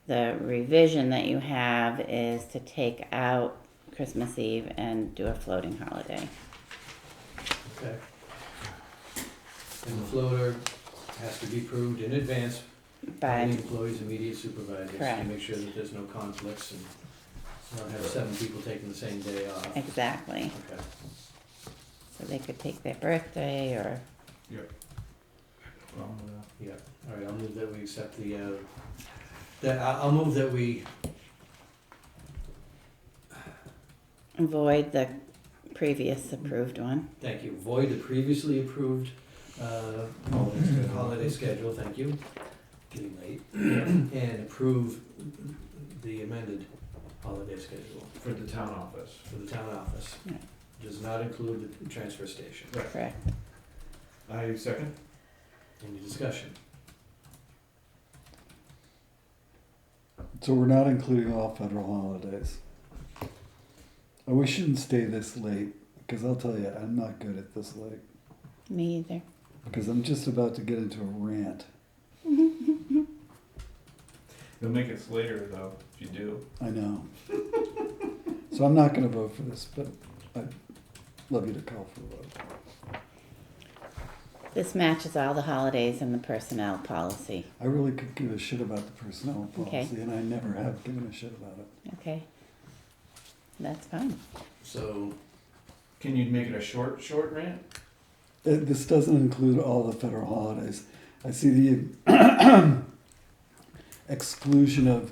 the revision that you have is to take out Christmas Eve and do a floating holiday. okay. And the floater has to be approved in advance by the But, employee's immediate supervisors to Correct. make sure that there's no conflicts and not have 7 people taking the same day off. exactly, Okay, so they could take their birthday or, yeah, all right, I'll move that we accept I'll move that we, void the previous approved one. thank you, void the previously approved holiday schedule, thank you, getting late, and approve the amended holiday schedule For the town office. for the town office. Yeah. Does not include the transfer station. Correct. I second. Any discussion? So we're not including all federal holidays. We shouldn't stay this late, because I'll tell you, I'm not good at this late. Me either. Because I'm just about to get into a rant. You'll make it later though, if you do. I know. So I'm not gonna vote for this, but I'd love you to call for a vote. This matches all the holidays in the personnel policy. I really could give a shit about the personnel Okay. policy, and I never have given a shit about it. Okay. That's fine. So, can you make it a short rant? This doesn't include all the federal holidays. I see the exclusion of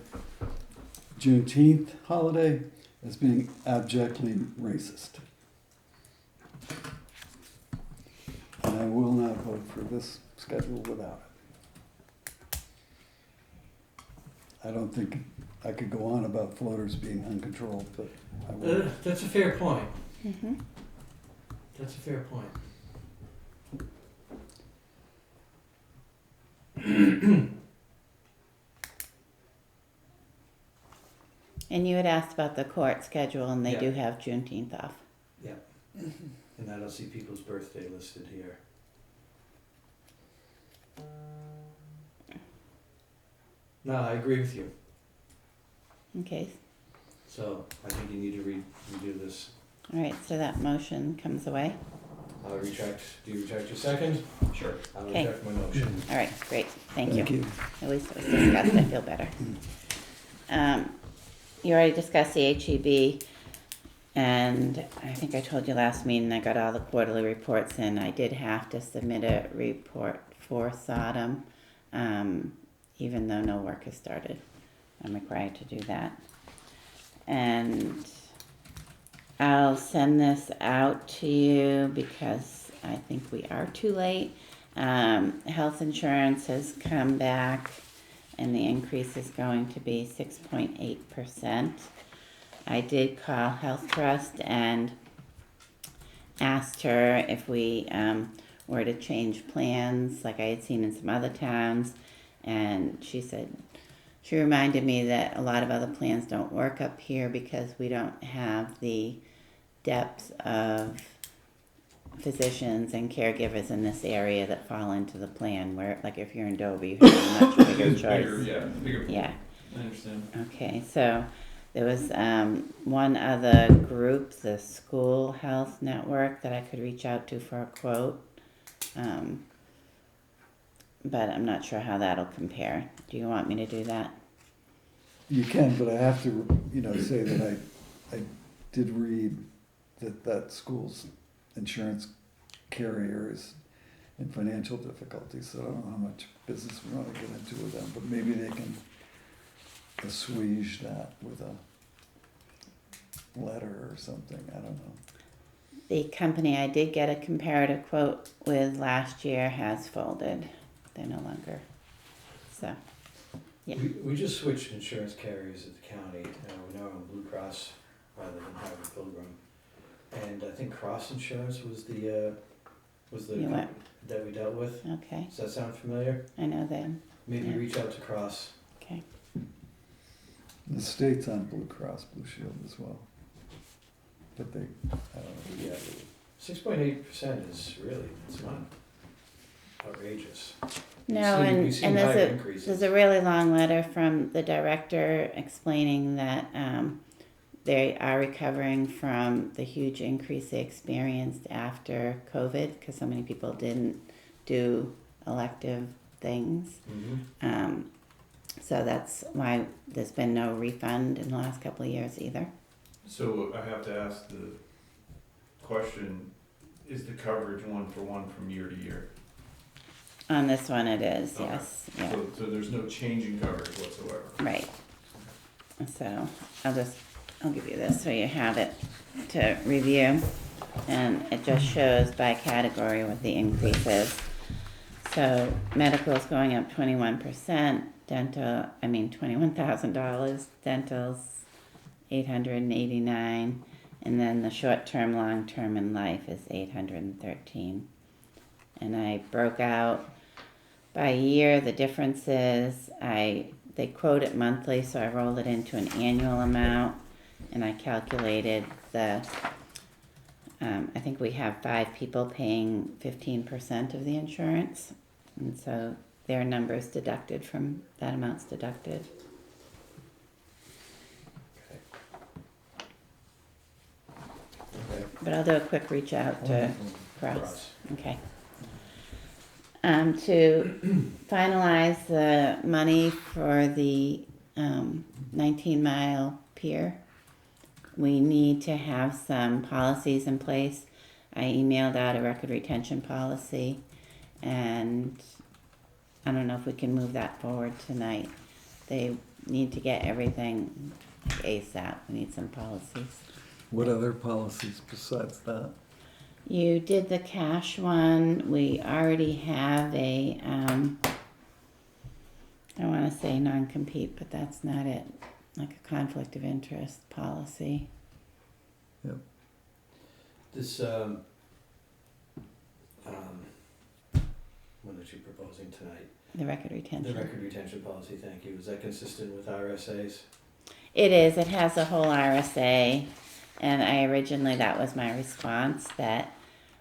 Juneteenth holiday as being abjectly racist. And I will not vote for this schedule without it. I don't think I could go on about floaters being uncontrolled, but I will. That's a fair point. Mm-hmm. That's a fair point. And you had asked about the court schedule, and they Yeah. do have Juneteenth off. And I don't see people's birthday listed here. No, I agree with you. Okay. So I think you need to redo this. All right. So that motion comes away. I'll retract. Do you retract your second? Sure. I'll Okay. retract my motion. All right. Great. Thank you. Thank you. At least it was discussed. I feel better. You already discussed the HEB, and I think I told you last meeting I got all the quarterly reports in. I did have to submit a report for Sodom, even though no work has started. I'm required to do that. And I'll send this out to you because I think we are too late. Health insurance has come back, and the increase is going to be 6.8%. I did call Health Trust and asked her if we were to change plans like I had seen in some other towns, and she reminded me that a lot of other plans don't work up here because we don't have the depth of physicians and caregivers in this area that fall into the plan, where like if you're in Dover you have a much bigger choice. Bigger. Yeah. I understand. Okay, so there was one other group, the School Health Network, that I could reach out to for a quote, but I'm not sure how that'll compare. Do you want me to do that? You can, but I have to, say that I did read that school's insurance carrier is in financial difficulties, so I don't know how much business we want to get into with them, but maybe they can assuage that with a letter or something, I don't know. The company I did get a comparative quote with last year has folded. They're no longer, so. Yeah. We just switched insurance carriers at the county. We're now on Blue Cross rather than Harvard Pilgrim. And I think Cross Insurance was the You what? that we dealt with. Okay, Does that sound familiar? I know them. Maybe Yeah. reach out to Cross. Okay. The state's on Blue Cross Blue Shield as well. But I don't know. Yeah, 6.8% is really, it's not outrageous. No, We've seen and higher there's increases. a really long letter from the director explaining that they are recovering from the huge increase they experienced after COVID because so many people didn't do elective things. Mm-hmm. So that's why there's been no refund in the last couple of years either. So I have to ask the question, is the coverage one for one from year to year? On this one it is, Okay. yes. Yeah. So there's no change in coverage whatsoever? Right. So I'll give you this so you have it to review. And it just shows by category what the increase is. So medical's going up 21%, $21,000, dental's $889, and then the short-term, long-term, and life is $813. And I broke out by year the differences. They quote it monthly, so I rolled it into an annual amount, and I calculated I think we have 5 people paying 15% of the insurance, and so their number's deducted from that amount's deducted. Okay. But I'll do a quick reach out to Wonderful. Cross. Okay. to finalize the money for the 19-mile pier. We need to have some policies in place. I emailed out a record retention policy, and I don't know if we can move that forward tonight. They need to get everything ASAP. We need some policies. What other policies besides that? You did the cash one. We already have a, I want to say non-compete, but that's not it. Like a conflict of interest policy. This, what is she proposing tonight? The record The retention. record retention policy, thank you. Is that consistent with RSA's? It is. It has a whole RSA, and I originally, that was my response, that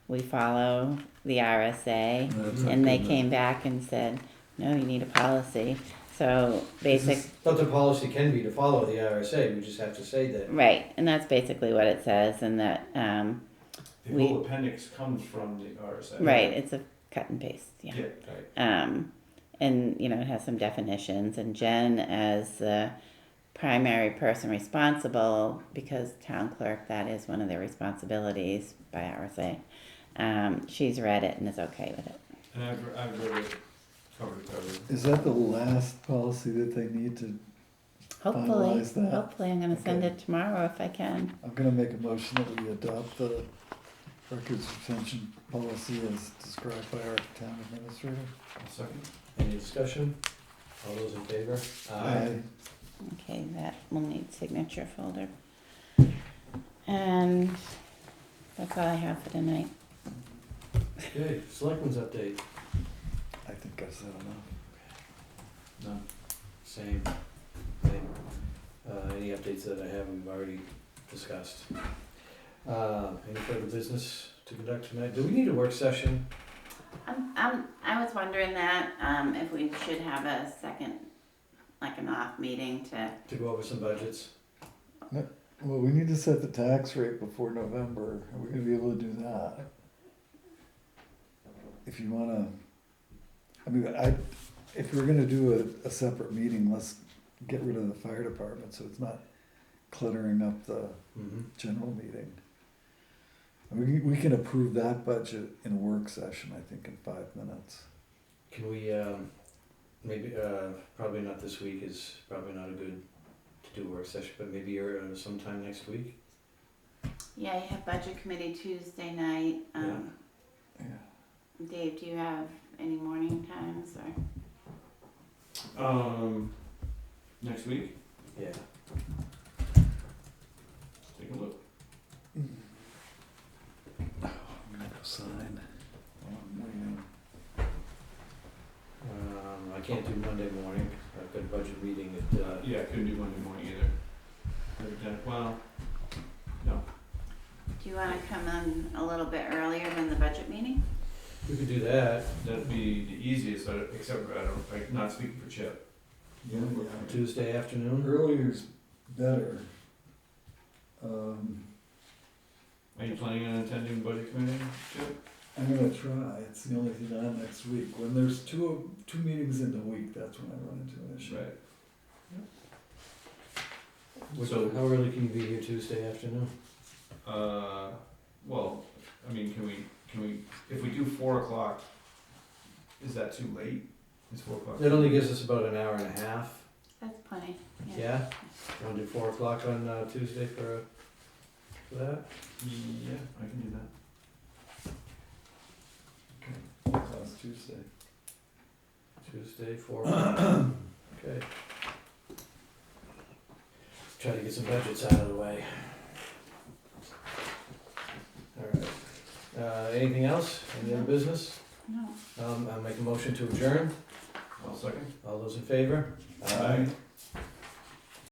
we follow the RSA, That's and they okay. came back and said, no, you need a policy. So basic, But the policy can be to follow the RSA, we just have to say that. right, and that's basically what it says, and that, The We- whole appendix comes from the RSA. right, it's a cut and paste, yeah. Yeah. Right. And you know, it has some definitions, and Jen, as the primary person responsible, because town clerk, that is one of their responsibilities by RSA, she's read it and is okay with it. And I've read it cover to cover. Is that the last policy that they need to? Hopefully, Finalize that. hopefully I'm gonna send Okay. it tomorrow if I can. I'm gonna make a motion that we adopt the records retention policy as described by our town administrator. I'll second. Any discussion? All those in favor? Aye. Okay, that will need signature folder. And that's all I have for tonight. Okay, selectmen's update. I think I said enough. None. Same. Any updates that I have, we've already discussed. Any further business to conduct tonight? Do we need a work session? I was wondering that, if we should have a second, like an off meeting To go over some budgets? Well, we need to set the tax rate before November. Are we gonna be able to do that? If you wanna, I mean, if we're gonna do a separate meeting, let's get rid of the fire department, so it's not cluttering up the Mm-hmm. general meeting. And we can approve that budget in a work session, I think, in 5 minutes. Can we, maybe, probably not this week is probably not a good to do a work session, but maybe sometime next week? Yeah, you have budget committee Tuesday night. Yeah. Dave, do you have any morning times or? Next week, Yeah. take a look. I'm gonna go sign. Oh, I'm waiting. I can't do Monday morning. I've got a budget meeting at, Yeah, I couldn't do Monday morning either. Well, no. Do you wanna come in a little bit earlier than the budget meeting? we could do that. That'd be the easiest, except I'm not speaking for Chip. Yeah, Tuesday afternoon? Earlier's better. Are you planning on attending budget committee, Chip? I'm gonna try. It's the only thing on next week. When there's two meetings in the week, that's when I run into an issue. Right. So how early can you be here Tuesday afternoon? Well, I mean, can we, if we do 4 o'clock, is that too late? Is 4 o'clock? It only gives us about an hour and a half. That's plenty, Yeah? Wanna do 4 o'clock on Tuesday for that? Yeah, I can do that. Last Tuesday. Tuesday, 4 o'clock. Okay. Try to get some budgets out of the way. Alright. Anything else? Any other business? no. I'll make a motion to adjourn. I'll second. All those in favor? Aye.